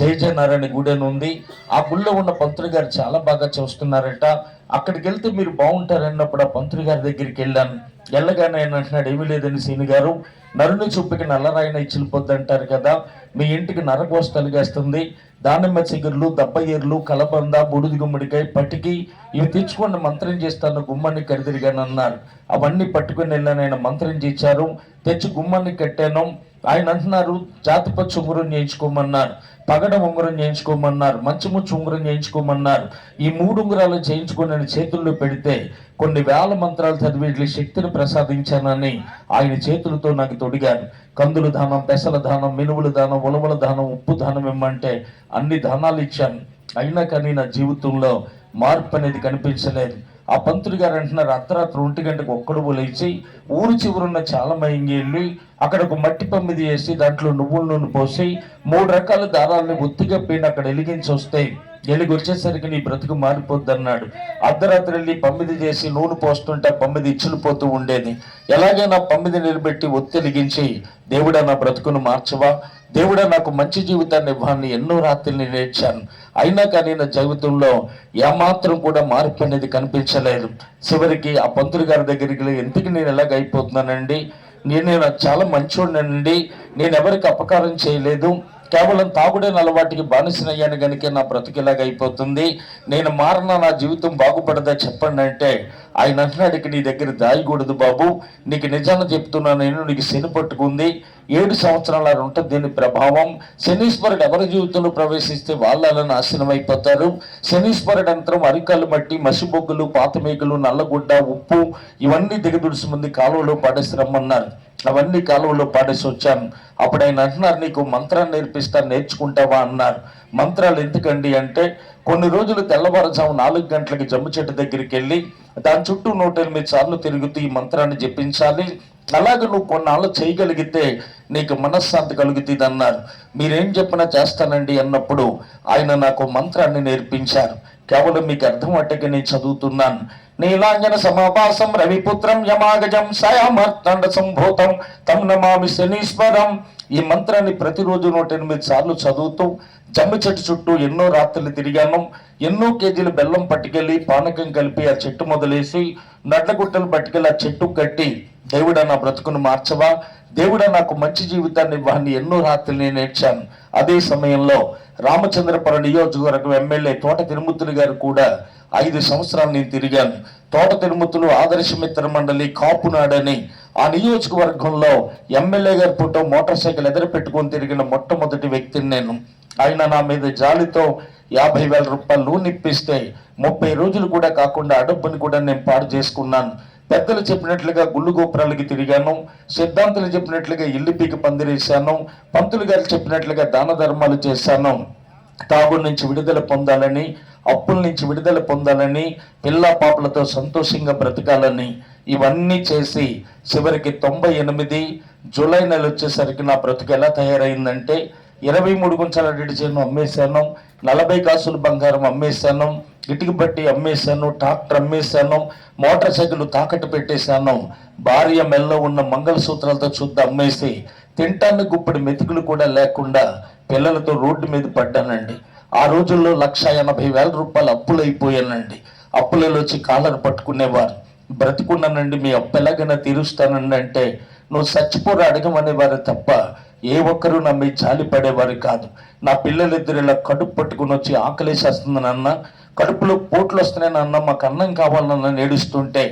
జయనారాయణ గుడి అని ఉంది. ఆ గుళ్ళో ఉన్న పంతులు గారు చాలా బాగా చూస్తున్నారట, అక్కడికి వెళ్తే మీరు బాగుంటారన్నప్పుడు ఆ పంతులు గారి దగ్గరికి వెళ్ళాను. వెళ్ళగానే ఆయన అంటున్నాడు, ఏమీ లేదని సీని గారు, నరుని చూపుకి నల్లరాయిన ఇచ్చిలిపోద్ది అంటారు కదా, మీ ఇంటికి నరకోస తలిగేస్తుంది, దానిమ్మ చిగురులు, దబ్బ ఏర్లు, కలబంద, బుడిది గుమ్మడికాయ, పటికి ఇవి తెచ్చుకోండి, మంత్రం చేస్తాను, గుమ్మాన్ని కడిదిరిగాను అన్నారు. అవన్నీ పట్టుకుని వెళ్ళాను. ఆయన మంత్రం చేశారు, తెచ్చి గుమ్మాన్ని కట్టాను. ఆయన అంటున్నారు, జాతిపచ్చి ఉంగరం చేయించుకోమన్నారు, పగడ ఉంగరం చేయించుకోమన్నారు, మంచిముచ్చు ఉంగరం చేయించుకోమన్నారు. ఈ 3 ఉంగరాలు చేయించుకొని నేను చేతుల్లో పెడితే కొన్ని వేల మంత్రాలు చదివి వీటి శక్తిని ప్రసాదించానని ఆయన చేతులతో నాకు తొడిగారు. కందుల దానం, పెసల దానం, మినువుల దానం, ఉలవల దానం, ఉప్పు దానం ఇమ్మంటే అన్ని దానాలు ఇచ్చాను. అయినా కానీ నా జీవితంలో మార్పు అనేది కనిపించలేదు. ఆ పంతులు గారు అంటున్నారు, అర్ధరాత్రి 1 గంటకు ఒక్కడు లేచి ఊరు చివరున్న చాలా మైంగి వెళ్ళి అక్కడ ఒక మట్టి పమ్మిది వేసి దాంట్లో నువ్వుల నూనె పోసి 3 రకాల దారాలని ఒత్తిగా పైన అక్కడ వెలిగించి వస్తే వెలిగి వచ్చేసరికి నీ బ్రతుకు మారిపోద్ది అన్నాడు. అర్ధరాత్రి వెళ్ళి పమ్మిది చేసి నూనె పోస్తుంటే పమ్మిది ఇచ్చులుపోతూ ఉండేది. ఎలాగైనా పమ్మిది నిలబెట్టి ఒత్తి వెలిగించి, దేవుడా నా బ్రతుకును మార్చవా, దేవుడా నాకు మంచి జీవితాన్ని ఇవ్వాలని ఎన్నో రాత్రులు నేర్చాను. అయినా కానీ నా జీవితంలో ఏమాత్రం కూడా మార్పు అనేది కనిపించలేదు. చివరికి ఆ పంతులు గారి దగ్గరికి ఎందుకు నేను ఎలాగ అయిపోతున్నానండి, నేను చాలా మంచోడినండి, నేను ఎవరికి అపకారం చేయలేదు, కేవలం తాగుడే అలవాటికి బానిసనయ్యాను కనుక నా బ్రతుకు ఇలాగ అయిపోతుంది, నేను మారనా, నా జీవితం బాగుపడదా చెప్పండి అంటే ఆయన అంటున్నాడు, నీ దగ్గర దాయకూడదు బాబు, నీకు నిజాన్ని చెప్తున్నాను నేను, నీకు శని పట్టుకుంది, 7 సంవత్సరాల ఉంటుంది దీని ప్రభావం. శనీశ్వరుడు ఎవరి జీవితంలో ప్రవేశిస్తే వాళ్ళు అలా నాశనం అయిపోతారు. శనీశ్వరుడు అంతరం అరికాలు మట్టి, మసిబొగ్గులు, పాతమేకులు, నల్లగుడ్డ, ఉప్పు ఇవన్నీ దిగదుడిసి ముందు కాలువలో పడేసి రమ్మన్నారు. అవన్నీ కాలువలో పాడేసి వచ్చాను. అప్పుడు ఆయన అంటున్నారు, నీకు మంత్రాన్ని నేర్పిస్తాను, నేర్చుకుంటావా అన్నారు. మంత్రాలు ఎందుకండి అంటే, కొన్ని రోజులు తెల్లవారుజాము 4 గంటలకి జమ్ము చెట్టు దగ్గరికి వెళ్ళి దాని చుట్టూ 108 సార్లు తిరుగుతూ ఈ మంత్రాన్ని జపించాలి, అలాగే నువ్వు కొన్నాళ్ళు చేయగలిగితే నీకు మనశ్శాంతి కలుగుతుంది అన్నారు. మీరేం చెప్పినా చేస్తానండి అన్నప్పుడు ఆయన నాకు మంత్రాన్ని నేర్పించారు. కేవలం మీకు అర్థం అట్టకి నేను చదువుతున్నాను. నీలాంజన సమాభాసం రవిపుత్రం యమాగజం సాయామర్తండ సంభూతం తం నమామి శనీశ్వరం. ఈ మంత్రాన్ని ప్రతిరోజు 108 సార్లు చదువుతూ జమ్మి చెట్టు చుట్టూ ఎన్నో రాత్రులు తిరిగాను. ఎన్నో కేజీలు బెల్లం పట్టుకెళ్ళి పానకం కలిపి ఆ చెట్టు మొదలేసి నడ్లగుట్టలు పట్టుకెళ్ళి ఆ చెట్టు కట్టి, దేవుడా నా బ్రతుకును మార్చవా, దేవుడా నాకు మంచి జీవితాన్ని ఇవ్వాలని ఎన్నో రాత్రులు నేను నేర్చాను. అదే సమయంలో రామచంద్రపురం నియోజకవర్గం ఎమ్మెల్యే తోట తిరుమూర్తులు గారు కూడా 5 సంవత్సరాలు నేను తిరిగాను. తోట తిరుమూర్తులు ఆదర్శ మిత్ర మండలి కాపునాడని ఆ నియోజకవర్గంలో ఎమ్మెల్యే గారి ఫోటో మోటార్ సైకిల్ ఎదురు పెట్టుకొని తిరిగిన మొట్టమొదటి వ్యక్తిని నేను. ఆయన నా మీద జాలితో 50,000 రూపాయలు లోన్ ఇప్పిస్తే 30 రోజులు కూడా కాకుండా ఆ డబ్బుని కూడా నేను పాడు చేసుకున్నాను. పెద్దలు చెప్పినట్లుగా గుళ్ళు గోపురాలకి తిరిగాను, సిద్ధాంతులు చెప్పినట్లుగా ఇల్లు పీకి పందిరేశాను, పంతులు గారు చెప్పినట్లుగా దాన ధర్మాలు చేశాను. తాగుడు నుంచి విడుదల పొందాలని, అప్పుల నుంచి విడుదల పొందాలని, పిల్ల పాపలతో సంతోషంగా బ్రతకాలని ఇవన్నీ చేసి చివరికి 98 జూలై నెల వచ్చేసరికి నా బ్రతుకు ఎలా తయారైందంటే 23 గుంచాల రెడ్డి చేను అమ్మేశాను, 40 కాసులు బంగారం అమ్మేశాను, ఇటుక బట్టి అమ్మేశాను, ట్రాక్టర్ అమ్మేశాను, మోటార్ సైకిల్ తాకట్టు పెట్టేశాను, భార్య మెల్లో ఉన్న మంగళసూత్రాలతో చూద్ద అమ్మేసి తింటానికి గుప్పటి మెతుకులు కూడా లేకుండా పిల్లలతో రోడ్డు మీద పడ్డానండి. ఆ రోజుల్లో 1,80,000 రూపాయలు అప్పులు అయిపోయానండి. అప్పులలో వచ్చి కాలర్ పట్టుకునేవారు. బ్రతికున్నానండి, మీ అప్పు ఎలాగైనా తీరుస్తానండి అంటే నువ్వు చచ్చిపోరు అడగమనేవారు తప్ప ఏ ఒక్కరూ నా మీ జాలి పడేవారు కాదు. నా పిల్లలిద్దరు ఇలా కడుపు పట్టుకుని వచ్చి ఆకలేసేస్తుంది నాన్న, కడుపులో పోట్లు వస్తున్నాయి నాన్న, మాకు అన్నం కావాలన్న ఏడుస్తుంటే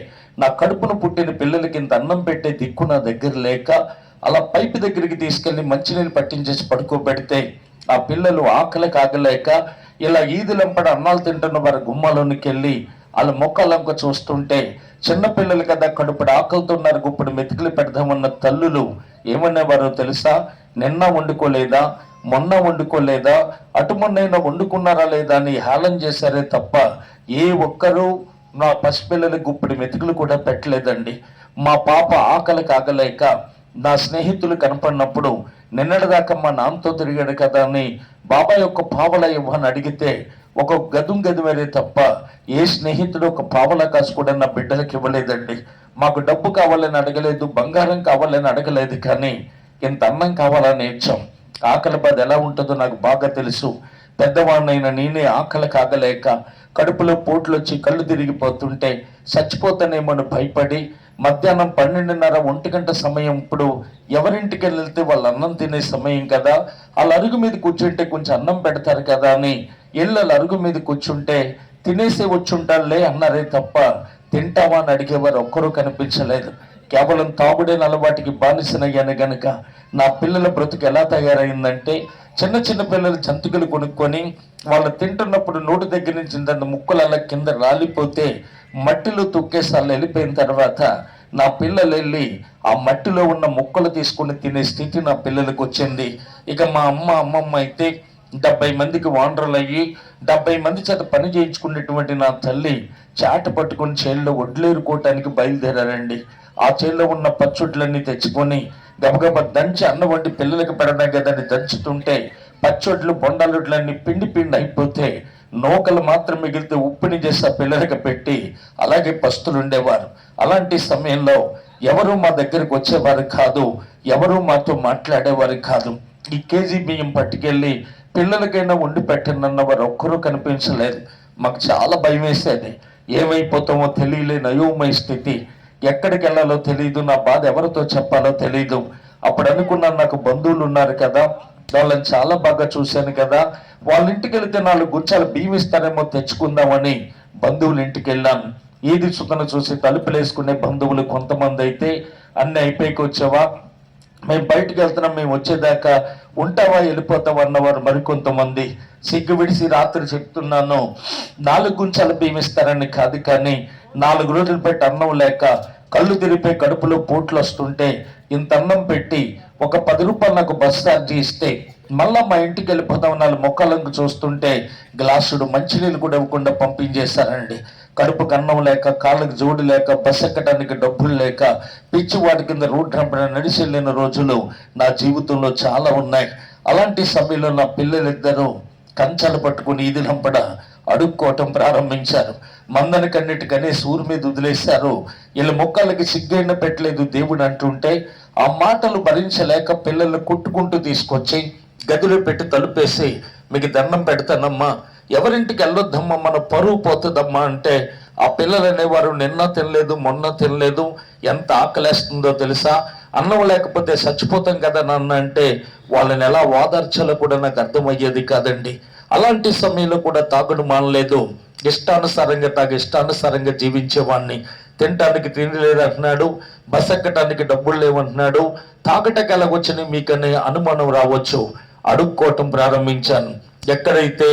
నా కడుపును పుట్టిన పిల్లలకి ఇంత అన్నం పెట్టే దిక్కు నా దగ్గర లేక అలా పైపు దగ్గరికి తీసుకెళ్లి మంచినీళ్ళు పట్టించేసి పడుకోబెడితే ఆ పిల్లలు ఆకలి కాగలేక ఇలా ఈదులంపడ అన్నాలు తింటున్న వారి గుమ్మాలోనికి వెళ్ళి వాళ్ళ మొక్కలంక చూస్తుంటే చిన్నపిల్లలు కదా కడుపుడు ఆకలితున్నారు, గుప్పుడు మెతుకులు పెడదామన్న తల్లులు ఏమనేవారో తెలుసా? నిన్న వండుకోలేదా, మొన్న వండుకోలేదా, అటు మొన్నైనా వండుకున్నారా లేదా అని హేళన చేశారే తప్ప ఏ ఒక్కరూ నా పసిపిల్లలకి గుప్పుడు మెతుకులు కూడా పెట్టలేదండి. మా పాప ఆకలి కాగలేక నా స్నేహితులు కనపడినప్పుడు నిన్నటిదాకా మా నాన్నతో తిరిగాడు కదా అని బాబాయ్ యొక్క పావల ఇవ్వని అడిగితే ఒక గదుమేరే తప్ప ఏ స్నేహితుడు ఒక పావల కాసు కూడా నా బిడ్డలకు ఇవ్వలేదండి. మాకు డబ్బు కావాలని అడగలేదు, బంగారం కావాలని అడగలేదు, కానీ ఇంత అన్నం కావాలని ఇచ్చాం. ఆకలి బాధ ఎలా ఉంటుందో నాకు బాగా తెలుసు. పెద్దవాడినైనా నేనే ఆకలి కాగలేక కడుపులో పోట్లు వచ్చి కళ్ళు తిరిగిపోతుంటే చచ్చిపోతానేమని భయపడి మధ్యాహ్నం 12:30 1 గంట సమయం ఇప్పుడు ఎవరింటికి వెళ్తే వాళ్ళు అన్నం తినే సమయం కదా, వాళ్ళ అరుగు మీద కూర్చుంటే కొంచెం అన్నం పెడతారు కదా అని ఇళ్ళ అరుగు మీద కూర్చుంటే తినేసే వచ్చుంటారులే అన్నారే తప్ప తింటావా అని అడిగేవారు ఒక్కరూ కనిపించలేదు. కేవలం తాగుడే అలవాటికి బానిసనయ్యాను గనుక నా పిల్లల బ్రతుకు ఎలా తయారైందంటే చిన్న పిల్లలు జంతికలు కొనుక్కొని వాళ్ళు తింటున్నప్పుడు నోటి దగ్గర నుంచి దాని ముక్కలు అలా కింద రాలిపోతే మట్టిలో తొక్కేసి వాళ్ళు వెళ్ళిపోయిన తర్వాత నా పిల్లలు వెళ్ళి ఆ మట్టిలో ఉన్న ముక్కలు తీసుకుని తినే స్థితి నా పిల్లలకు వచ్చింది. ఇక మా అమ్మమ్మ అయితే 70 మందికి వాండర్లు అయ్యి 70 మంది చేత పని చేయించుకునేటువంటి నా తల్లి చాట పట్టుకుని చేల్లో వడ్లేరుకోవటానికి బయలుదేరారండి. ఆ చేల్లో ఉన్న పచ్చొడ్లన్నీ తెచ్చుకొని గబగబ దంచి అన్నం వండి పిల్లలకి పెడడం కదని దంచుతుంటే పచ్చొడ్లు బొండాలొడ్లన్నీ పిండి అయిపోతే నూకలు మాత్రం మిగిలితే ఉప్పుని చేసి ఆ పిల్లలకి పెట్టి అలాగే పస్తులు ఉండేవారు. అలాంటి సమయంలో ఎవరు మా దగ్గరకు వచ్చేవారు కాదు, ఎవరు మాతో మాట్లాడేవారు కాదు. ఈ కేజీ బియ్యం పట్టుకెళ్ళి పిల్లలకైనా వండి పెట్టనన్న వారు ఒక్కరూ కనిపించలేదు. మాకు చాలా భయం వేసేది. ఏమైపోతామో తెలియలేని అయోమయ స్థితి, ఎక్కడికి వెళ్ళాలో తెలియదు, నా బాధ ఎవరితో చెప్పాలో తెలియదు. అప్పుడు అనుకున్నాను నాకు బంధువులు ఉన్నారు కదా, వాళ్ళని చాలా బాగా చూశాను కదా, వాళ్ళ ఇంటికి వెళితే 4 గుచ్చాలు బియ్యం ఇస్తారేమో తెచ్చుకుందామని బంధువుల ఇంటికి వెళ్ళాను. ఈది సుతను చూసి తలుపులు వేసుకునే బంధువులు కొంతమంది అయితే అన్ని అయిపోయికి వచ్చావా, మేము బయటకు వెళ్తున్నాం, మేము వచ్చేదాకా ఉంటావా వెళ్ళిపోతావా అన్నవారు మరికొంతమంది. సిగ్గు విడిసి రాత్రి చెప్తున్నాను, 4 గుంచాల బియ్యం ఇస్తారని కాదు, కానీ 4 రోజులు పెట్టి అన్నం లేక కళ్ళు తిరిగిపోయి కడుపులో పోట్లు వస్తుంటే ఇంత అన్నం పెట్టి ఒక 10 రూపాయలు నాకు బస్ ఛార్జీ ఇస్తే మళ్ళా మా ఇంటికి వెళ్ళిపోతాం 4 మొక్కలకు చూస్తుంటే గ్లాసుడు మంచినీళ్ళు కూడా ఇవ్వకుండా పంపించేశారండి. కడుపుకు అన్నం లేక, కాళ్ళకు జోడు లేక, బస్ ఎక్కడానికి డబ్బులు లేక, పిచ్చి వాటి కింద రోడ్డు రంపన నడిచి వెళ్ళిన రోజులు నా జీవితంలో చాలా ఉన్నాయి. అలాంటి సమయంలో నా పిల్లలిద్దరూ కంచాలు పట్టుకుని ఈది లంపడ అడుక్కోవటం ప్రారంభించారు. మందని కన్నిటికనే సూరు మీద వదిలేశారు. వీళ్ళ మొక్కలకి సిగ్గైన పెట్టలేదు దేవుడు అంటుంటే ఆ మాటలు భరించలేక పిల్లల్ని కొట్టుకుంటూ తీసుకొచ్చి గదిలో పెట్టి తలుపేసి మీకు దండం పెడతానమ్మా, ఎవరింటికి వెళ్ళొద్దమ్మా, మన పరువు పోతుందమ్మా అంటే ఆ పిల్లలు అనేవారు నిన్న తినలేదు, మొన్న తినలేదు, ఎంత ఆకలేస్తుందో తెలుసా, అన్నం లేకపోతే చచ్చిపోతాం కదా నాన్న అంటే వాళ్ళని ఎలా ఓదార్చాలో కూడా నాకు అర్థమయ్యేది కాదండి. అలాంటి సమయంలో కూడా తాగుడు మానలేదు. ఇష్టానుసారంగా తాగి ఇష్టానుసారంగా జీవించేవాడిని. తినటానికి తిండి లేదంటున్నాడు, బస్ ఎక్కడానికి డబ్బులు లేవంటున్నాడు, తాగటకి ఎలాగొచ్చని మీకనే అనుమానం రావచ్చు. అడుక్కోవటం ప్రారంభించాను. ఎక్కడైతే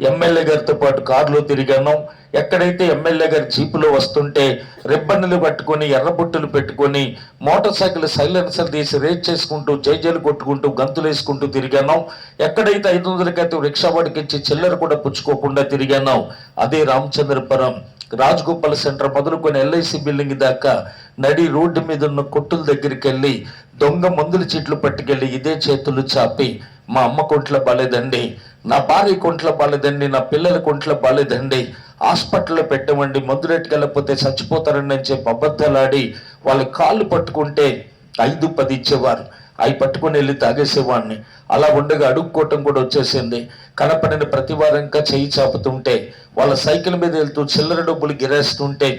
ఎమ్మెల్యే గారితో పాటు కారులో తిరిగాను. ఎక్కడైతే ఎమ్మెల్యే గారి జీపులో వస్తుంటే రిబ్బన్లు పట్టుకొని ఎర్రబుట్టులు పెట్టుకొని మోటార్ సైకిల్ సైలెన్సర్ తీసి రేట్ చేసుకుంటూ జైజలు కొట్టుకుంటూ గంతులు వేసుకుంటూ తిరిగాను. ఎక్కడైతే 500 అయితే రిక్షా వాడికి ఇచ్చి చిల్లర కూడా పుచ్చుకోకుండా తిరిగాను. అదే రామచంద్రపురం రాజగోపాల్ సెంటర్ మొదలుకొని ఎల్ఐసి బిల్డింగ్ దాకా నడి రోడ్డు మీద ఉన్న కొట్టుల దగ్గరికి వెళ్ళి దొంగ మందుల చీట్లు పట్టుకెళ్ళి ఇదే చేతులు చాపి మా అమ్మ కొంట్లో బాలేదండి, నా భార్య కొంట్లో బాలేదండి, నా పిల్లల కొంట్లో బాలేదండి, హాస్పిటల్లో పెట్టమండి, మందు రేటుకెళ్ళకపోతే చచ్చిపోతారండి అని చెప్పి అబద్ధాలాడి వాళ్ళ కాళ్ళు పట్టుకుంటే 5-10 ఇచ్చేవారు. అవి పట్టుకుని వెళ్ళి తాగేసేవాడిని. అలా ఉండగా అడుక్కోవటం కూడా వచ్చేసింది. కనపడిన ప్రతి వారం ఇంకా చెయ్యి చాపుతుంటే వాళ్ళ సైకిల్ మీద వెళ్తూ చిల్లర డబ్బులు గిరేస్తుంటే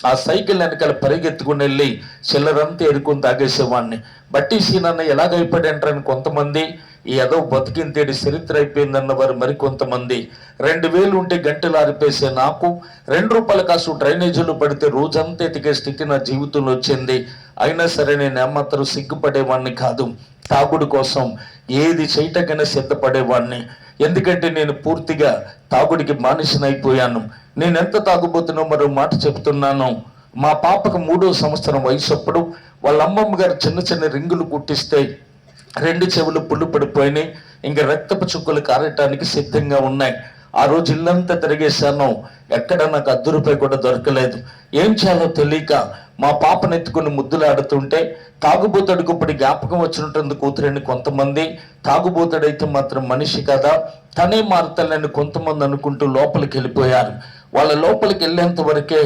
ఆ సైకిల్ వెనకాల పరిగెత్తుకుని వెళ్ళి చిల్లరంతా ఎరుకుని తాగేసేవాడిని. బట్టి సీనన్న ఎలాగైపోయాడంటారని కొంతమంది, ఈ ఏదో బతికింతేడి చరిత్ర అయిపోయిందన్న వారు మరికొంతమంది. 2000 ఉంటే గంటలు ఆరిపేసే నాకు 2 రూపాయల కాసు డ్రైనేజీలు పడితే రోజంతా ఎతికే స్థితి నా జీవితంలో వచ్చింది. అయినా సరే నేను ఏమాత్రం సిగ్గుపడేవాడిని కాదు. తాగుడు కోసం ఏది చేయటకైనా సిద్ధపడేవాడిని. ఎందుకంటే నేను పూర్తిగా తాగుడికి బానిసనైపోయాను. నేను ఎంత తాగుబోతున్నా మరో మాట చెప్తున్నాను. మా పాపకు 3వ సంవత్సరం వయసు అప్పుడు వాళ్ళ అమ్మమ్మ గారు చిన్న చిన్న రింగులు కుట్టిస్తే 2 చెవులు పుళ్ళు పడిపోయినాయి. ఇంకా రక్తపు చుక్కలు కారటానికి సిద్ధంగా ఉన్నాయి. ఆ రోజు ఇల్లంతా తిరిగేశాను. ఎక్కడ నాకు 10 రూపాయలు కూడా దొరకలేదు. ఏం చేయాలో తెలియక మా పాపను ఎత్తుకుని ముద్దులాడుతుంటే తాగుబోతాడుకు ఇప్పుడు జ్ఞాపకం వచ్చినట్టుంది కూతురని కొంతమంది, తాగుబోతాడైతే మాత్రం మనిషి కదా తనే మారుతానని కొంతమంది అనుకుంటూ లోపలికి వెళ్ళిపోయారు. వాళ్ళ లోపలికి వెళ్ళేంత వరకే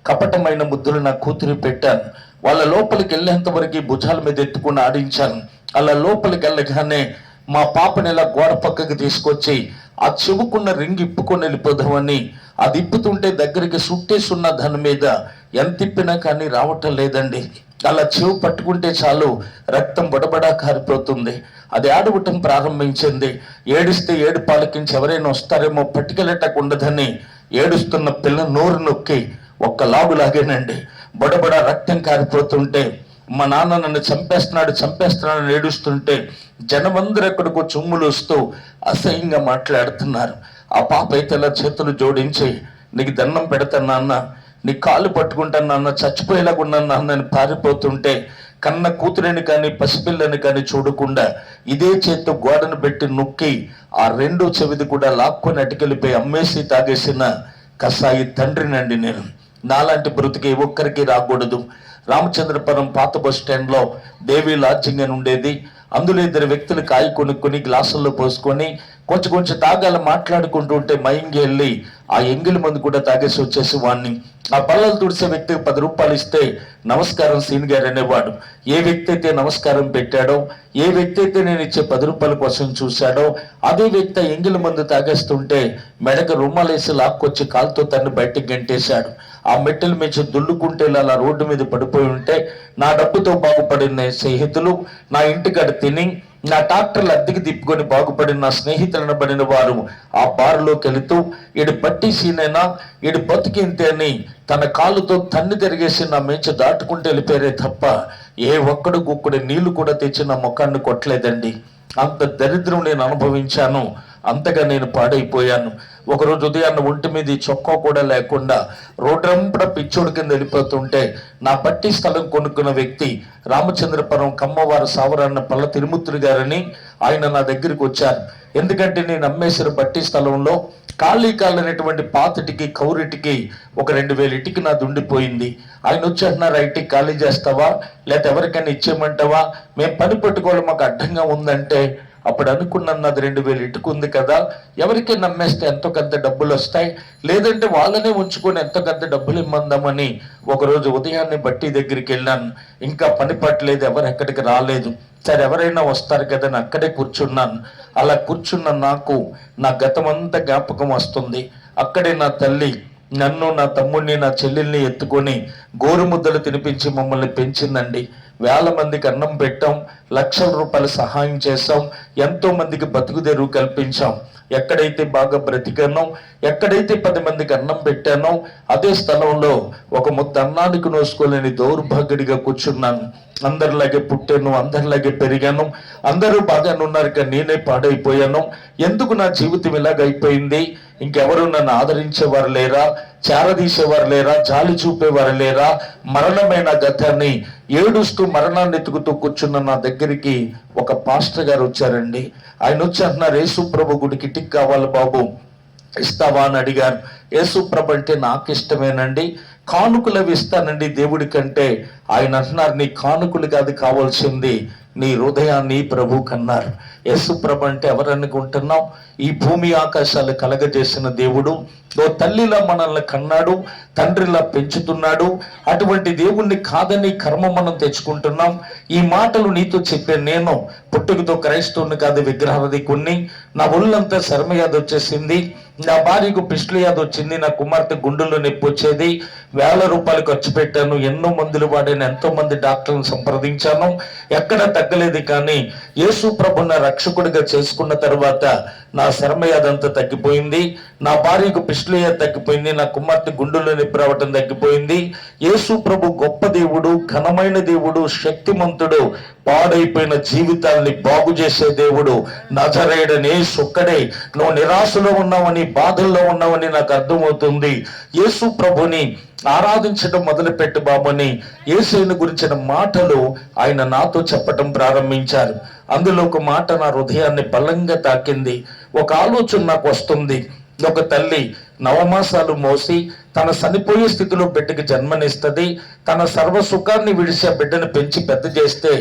కపటమైన ముద్దులు నా కూతురు పెట్టాను. వాళ్ళ లోపలికి వెళ్ళేంత వరకు భుజాల మీద ఎత్తుకుని ఆడించాను. అలా లోపలికి వెళ్ళగానే మా పాపని ఇలా గోడ పక్కకి తీసుకొచ్చి ఆ చెవుకున్న రింగ్ ఇప్పుకొని వెళ్ళిపోదామని అది ఇప్పుతుంటే దగ్గరికి సుట్టేసున్న దాని మీద ఎంత తిప్పినా కానీ రావటం లేదండి. అలా చెవు పట్టుకుంటే చాలు రక్తం బడబడా కారిపోతుంది. అది ఆడవటం ప్రారంభించింది. ఏడిస్తే ఏడు పాలకించి ఎవరైనా వస్తారేమో పట్టుకెళ్ళటకు ఉండదని ఏడుస్తున్న పిల్ల నోరు నొక్కి ఒక్క లాగులాగేనండి. బడబడా రక్తం కారిపోతుంటే మా నాన్న నన్ను చంపేస్తున్నాడని ఏడుస్తుంటే జనమందరూ ఎక్కడికో చుమ్ములు వస్తూ అసహ్యంగా మాట్లాడుతున్నారు. ఆ పాప అయితే ఇలా చేతులు జోడించి నీకు దండం పెడతాను నాన్న, నీ కాళ్ళు పట్టుకుంటాను నాన్న, చచ్చిపోయేలాగా ఉన్నాను నాన్న అని పారిపోతుంటే కన్న కూతురిని కానీ పసిపిల్లని కానీ చూడకుండా ఇదే చేత్తో గోడను పెట్టి నొక్కి ఆ 2వ చెవిది కూడా లాక్కొని అటుకెళ్ళిపోయి అమ్మేసి తాగేసిన కసాయి తండ్రినండి నేను. నాలాంటి బ్రతికి ఒక్కరికి రాకూడదు. రామచంద్రపురం పాత బస్ స్టాండ్లో దేవి లాడ్జింగ్ అని ఉండేది. అందులో 2 వ్యక్తులు కాయ కొనుక్కొని గ్లాసుల్లో పోసుకొని కొంచెం తాగాల మాట్లాడుకుంటూ ఉంటే మైంగి వెళ్ళి ఆ ఎంగిలి మందు కూడా తాగేసి వచ్చేసి వాడిని. ఆ బల్లలు తుడిసే వ్యక్తికి 10 రూపాయలు ఇస్తే నమస్కారం సీన్ గారు అనేవాడు. ఏ వ్యక్తి అయితే నమస్కారం పెట్టాడో, ఏ వ్యక్తి అయితే నేను ఇచ్చే 10 రూపాయల కోసం చూశాడో అదే వ్యక్తి ఎంగిలి మందు తాగేస్తుంటే మెడకు రుమాలేసి లాక్కొచ్చి కాలుతో తన్ని బయటికి గంటేశాడు. ఆ మెట్టెల మీద దుల్లుకుంటే అలా రోడ్డు మీద పడిపోయి ఉంటే నా డబ్బుతో బాగుపడిన స్నేహితులు నా ఇంటికాడ తిని నా ట్రాక్టర్లు అద్దెకి తిప్పుకొని బాగుపడిన నా స్నేహితులు అనబడిన వారు ఆ బారులోకి వెళుతూ ఈడు పట్టి సీనైనా ఈడు బతికింతే అని తన కాళ్ళతో తన్ని తిరిగేసి నా మేంచి దాటుకుంటూ వెళ్ళిపోయారే తప్ప ఏ ఒక్కడు గుక్కడి నీళ్లు కూడా తెచ్చి నా ముఖాన్ని కొట్టలేదండి. అంత దరిద్రం నేను అనుభవించాను. అంతగా నేను పాడైపోయాను. ఒకరోజు ఉదయాన్న ఒంటి మీద చొక్కా కూడా లేకుండా రోడ్రంపడ పిచ్చోడి కింద వెళ్ళిపోతుంటే నా బట్టి స్థలం కొనుక్కున్న వ్యక్తి రామచంద్రపురం కమ్మవారు సావరాన్న పల్ల తిరుమూర్తులు గారని ఆయన నా దగ్గరికి వచ్చారు. ఎందుకంటే నేను అమ్మేసిన బట్టి స్థలంలో ఖాళీ అనేటువంటి పాతటికి కౌరిటికి ఒక 2000 ఇటుకి నాది ఉండిపోయింది. ఆయన వచ్చి అంటున్నారు, ఇటుకి ఖాళీ చేస్తావా లేకపోతే ఎవరికైనా ఇచ్చేయమంటావా, మేము పని పట్టుకోవాలి మాకు అడ్డంగా ఉందంటే అప్పుడు అనుకున్నాను నాది 2000 ఇటుకు ఉంది కదా, ఎవరికీ నమ్మేస్తే ఎంతో కొంత డబ్బులు వస్తాయి, లేదంటే వాళ్ళనే ఉంచుకొని ఎంతో కొంత డబ్బులు ఇమ్మందామని ఒకరోజు ఉదయాన్నే బట్టి దగ్గరికి వెళ్ళాను. ఇంకా పని పట్టలేదు, ఎవరు ఎక్కడికి రాలేదు. సరే ఎవరైనా వస్తారు కదా అని అక్కడే కూర్చున్నాను. అలా కూర్చున్న నాకు నా గతమంతా జ్ఞాపకం వస్తుంది. అక్కడే నా తల్లి నన్ను, నా తమ్ముడిని, నా చెల్లెల్ని ఎత్తుకొని గోరుముద్దలు తినిపించి మమ్మల్ని పెంచిందండి. 1000 మందికి అన్నం పెట్టాం, లక్షల రూపాయలు సహాయం చేశాం, ఎంతో మందికి బతుకుదెరువు కల్పించాం. ఎక్కడైతే బాగా బ్రతికానో, ఎక్కడైతే 10 మందికి అన్నం పెట్టానో అదే స్థలంలో ఒక ముద్ద అన్నానికి నోసుకోలేని దౌర్భాగ్యుడిగా కూర్చున్నాను. అందరిలాగే పుట్టాను, అందరిలాగే పెరిగాను, అందరూ బాగానే ఉన్నారు కానీ నేనే పాడైపోయాను. ఎందుకు నా జీవితం ఇలాగైపోయింది? ఇంకెవరు నన్ను ఆదరించేవారు లేరా, చేరదీసేవారు లేరా, జాలి చూపేవారు లేరా? మరణమైన గతాన్ని ఏడుస్తూ మరణాన్ని ఎత్తుకుతూ కూర్చున్న నా దగ్గరికి ఒక పాస్టర్ గారు వచ్చారండి. ఆయన వచ్చి అంటున్నారు, యేసు ప్రభు గుడికి టిక్ కావాలి బాబు, ఇస్తావా అని అడిగారు. యేసు ప్రభు అంటే నాకు ఇష్టమేనండి, కానుకలు అవి ఇస్తానండి దేవుడి కంటే. ఆయన అంటున్నారు, నీ కానుకలు కాదు కావాల్సింది, నీ హృదయాన్ని ప్రభు కన్నారు. యేసు ప్రభు అంటే ఎవరనుకుంటున్నాం? ఈ భూమి ఆకాశాలు కలగజేసిన దేవుడు, ఓ తల్లిలా మనల్ని కన్నాడు, తండ్రిలా పెంచుతున్నాడు. అటువంటి దేవుణ్ణి కాదని కర్మ మనం తెచ్చుకుంటున్నాం. ఈ మాటలు నీతో చెప్పే నేను పుట్టుకతో క్రైస్తవుని కాదు, విగ్రహాధికుణ్ణి. నా ఒళ్ళంతా శర్మయాది వచ్చేసింది, నా భార్యకు పిస్టులయాది వచ్చింది, నా కుమార్తె గుండెల్లో నొప్పి వచ్చేది, 1000 రూపాయలు ఖర్చు పెట్టాను, ఎన్నో మందులు వాడాను, ఎంతో మంది డాక్టర్లను సంప్రదించాను, ఎక్కడ తగ్గలేదు. కానీ యేసు ప్రభుని రక్షకుడిగా చేసుకున్న తర్వాత నా శర్మయాదంతా తగ్గిపోయింది, నా భార్యకు పిస్టులయాది తగ్గిపోయింది, నా కుమార్తె గుండెల్లో నొప్పి రావటం తగ్గిపోయింది. యేసు ప్రభు గొప్ప దేవుడు, ఘనమైన దేవుడు, శక్తిమంతుడు, పాడైపోయిన జీవితాల్ని బాగు చేసే దేవుడు. నజరేయుడైన యేసు ఒక్కడే. నువ్వు నిరాశలో ఉన్నావని, బాధల్లో ఉన్నావని నాకు అర్థమవుతుంది. యేసు ప్రభుని ఆరాధించడం మొదలుపెట్టు బాబుని యేసుని గురించిన మాటలు ఆయన నాతో చెప్పటం ప్రారంభించారు. అందులో ఒక మాట నా హృదయాన్ని బలంగా తాకింది. ఒక ఆలోచన నాకు వస్తుంది. ఒక తల్లి 9 మాసాలు మోసి తన చనిపోయే స్థితిలో బిడ్డకి జన్మనిస్తుంది. తన సర్వసుఖాన్ని విడిచి ఆ బిడ్డను పెంచి పెద్ద చేస్తే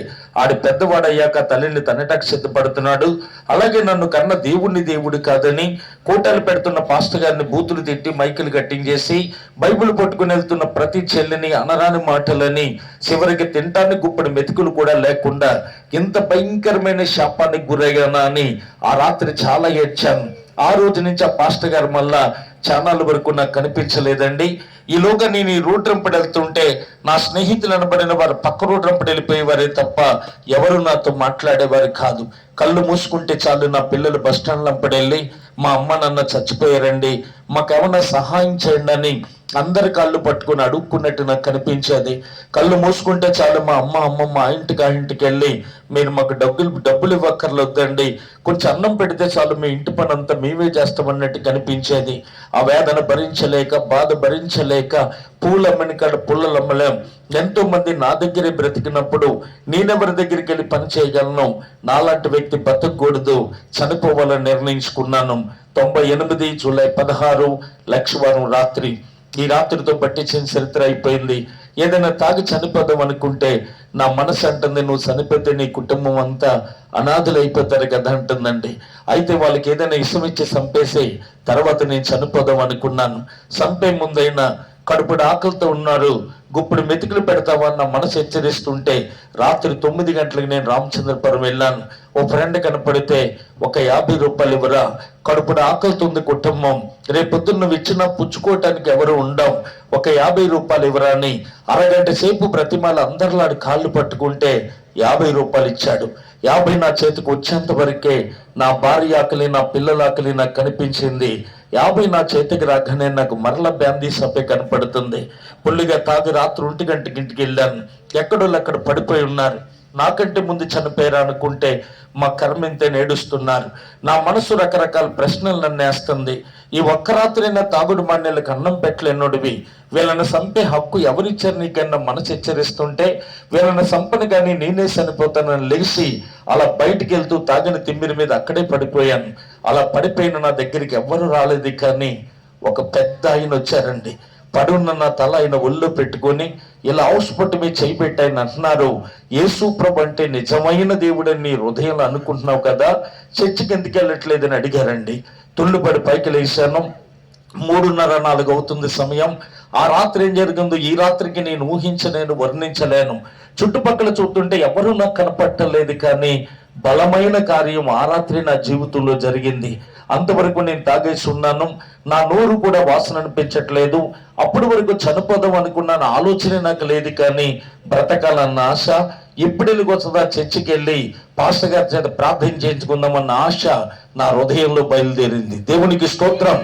ఆడి పెద్దవాడయ్యాక తల్లిని తనటకు సిద్ధపడుతున్నాడు. అలాగే నన్ను కన్న దేవుడు కాదని కోటలు పెడుతున్న పాస్టర్ గారిని బూతులు తిట్టి మైకులు కట్టించేసి బైబిల్ పట్టుకుని వెళ్తున్న ప్రతి చెల్లిని అనరాని మాటలని, చివరికి తింటానికి గుప్పడి మెతుకులు కూడా లేకుండా ఇంత భయంకరమైన శాపానికి గురయ్యానా అని ఆ రాత్రి చాలా ఏడ్చాను. ఆ రోజు నుంచి ఆ పాస్టర్ గారు మళ్ళా ఛానల్ వరకు నాకు కనిపించలేదండి. ఈలోగా నేను ఈ రోడ్ రంపడి వెళ్తుంటే నా స్నేహితులు అనబడిన వారు పక్క రోడ్ రంపడి వెళ్ళిపోయేవారే తప్ప ఎవరు నాతో మాట్లాడేవారు కాదు. కళ్ళు మూసుకుంటే చాలు నా పిల్లలు బస్టాండ్ రంపడి వెళ్ళి, మా అమ్మ నాన్న చచ్చిపోయారండి, మాకేమన్నా సహాయం చేయండి అని అందరి కాళ్ళు పట్టుకుని అడుక్కున్నట్టు నాకు కనిపించేది. కళ్ళు మూసుకుంటే చాలు మా అమ్మమ్మ ఆ ఇంటికి వెళ్ళి, మీరు మాకు డబ్బులు ఇవ్వక్కర్లేదండి, కొంచెం అన్నం పెడితే చాలు మీ ఇంటి పని అంతా మేమే చేస్తామన్నట్టు కనిపించేది. ఆ వేదన భరించలేక, బాధ భరించలేక పూలమ్మని కాడ పుల్లలు అమ్మలేం. ఎంతో మంది నా దగ్గరే బ్రతికినప్పుడు నేనెవరి దగ్గరికి వెళ్ళి పని చేయగలను? నాలాంటి వ్యక్తి బతకూడదు, చనిపోవాలని నిర్ణయించుకున్నాను. 98 జూలై 16 లక్షవారం రాత్రి. ఈ రాత్రితో పట్టించిన చరిత్ర అయిపోయింది. ఏదైనా తాగి చనిపోదాం అనుకుంటే నా మనసు అంటుంది, నువ్వు చనిపోతే నీ కుటుంబం అంతా అనాథులు అయిపోతారు కదా అంటుందండి. అయితే వాళ్ళకి ఏదైనా ఇష్టం ఇచ్చి చంపేసి తర్వాత నేను చనిపోదాం అనుకున్నాను. చంపే ముందైనా కడుపుడు ఆకలితో ఉన్నారు, గుప్పుడు మెతుకులు పెడతామన్న మనసు హెచ్చరిస్తుంటే రాత్రి 9 గంటలకు నేను రామచంద్రపురం వెళ్ళాను. ఓ ఫ్రెండ్ కనపడితే ఒక 50 రూపాయలు ఇవ్వరా, కడుపుడు ఆకలితుంది కుటుంబం, రేపొద్దున్న నువ్వు ఇచ్చినా పుచ్చుకోవటానికి ఎవరు ఉండవు, ఒక 50 రూపాయలు ఇవ్వరా అని అరగంట సేపు బ్రతిమాల అందరిలాడు కాళ్ళు పట్టుకుంటే 50 రూపాయలు ఇచ్చాడు. 50 నా చేతికి వచ్చేంత వరకే నా భార్య ఆకలి, నా పిల్లల ఆకలి నాకు కనిపించింది. 50 నా చేతికి రాగానే నాకు మరల బ్యాందీ సభ కనపడుతుంది. పుల్లిగా తాగి రాత్రి 1 గంటకి ఇంటికి వెళ్ళాను. ఎక్కడోళ్ళు అక్కడ పడిపోయి ఉన్నారు. నాకంటే ముందు చనిపోయారు అనుకుంటే మా కర్మ ఇంతే నేడుస్తున్నారు. నా మనసు రకరకాల ప్రశ్నలు నన్ను వేస్తుంది. ఈ ఒక్క రాత్రి నా తాగుడు మాన్యాలకు అన్నం పెట్టలేనోడివి, వీళ్ళని చంపే హక్కు ఎవరిచ్చారు నీకన్నా మనసు హెచ్చరిస్తుంటే, వీళ్ళని చంపని కానీ నేనే చనిపోతానని లెగిసి అలా బయటికి వెళ్తూ తాగిన తిమ్మిరి మీద అక్కడే పడిపోయాను. అలా పడిపోయిన నా దగ్గరికి ఎవ్వరు రాలేదు. కానీ ఒక పెద్ద ఆయన వచ్చారండి. పడున్న నా తల ఆయన ఒళ్ళో పెట్టుకొని ఇలా ఔషపట్టు మీద చేయి పెట్టి ఆయన అంటున్నారు, యేసు ప్రభు అంటే నిజమైన దేవుడని నీ హృదయంలో అనుకుంటున్నావు కదా, చర్చికి ఎందుకు వెళ్ళట్లేదని అడిగారండి. తుళ్ళుపడి పైకి లేచాను. 3:30-4 అవుతుంది సమయం. ఆ రాత్రి ఏం జరిగిందో ఈ రాత్రికి నేను ఊహించలేను, వర్ణించలేను. చుట్టుపక్కల చూస్తుంటే ఎవరూ నాకు కనపట్టలేదు. కానీ బలమైన కార్యం ఆ రాత్రి నా జీవితంలో జరిగింది. అంతవరకు నేను తాగేసి ఉన్నాను. నా నోరు కూడా వాసన అనిపించట్లేదు. అప్పటి వరకు చనిపోదాం అనుకున్నాను, ఆలోచన నాకు లేదు. కానీ బ్రతకాలన్న ఆశ, ఎప్పుడెళ్ళి వస్తుందా చర్చికి వెళ్ళి పాస్టర్ గారి చేత ప్రార్థన చేయించుకుందామన్న ఆశ నా హృదయంలో బయలుదేరింది. దేవునికి స్తోత్రం.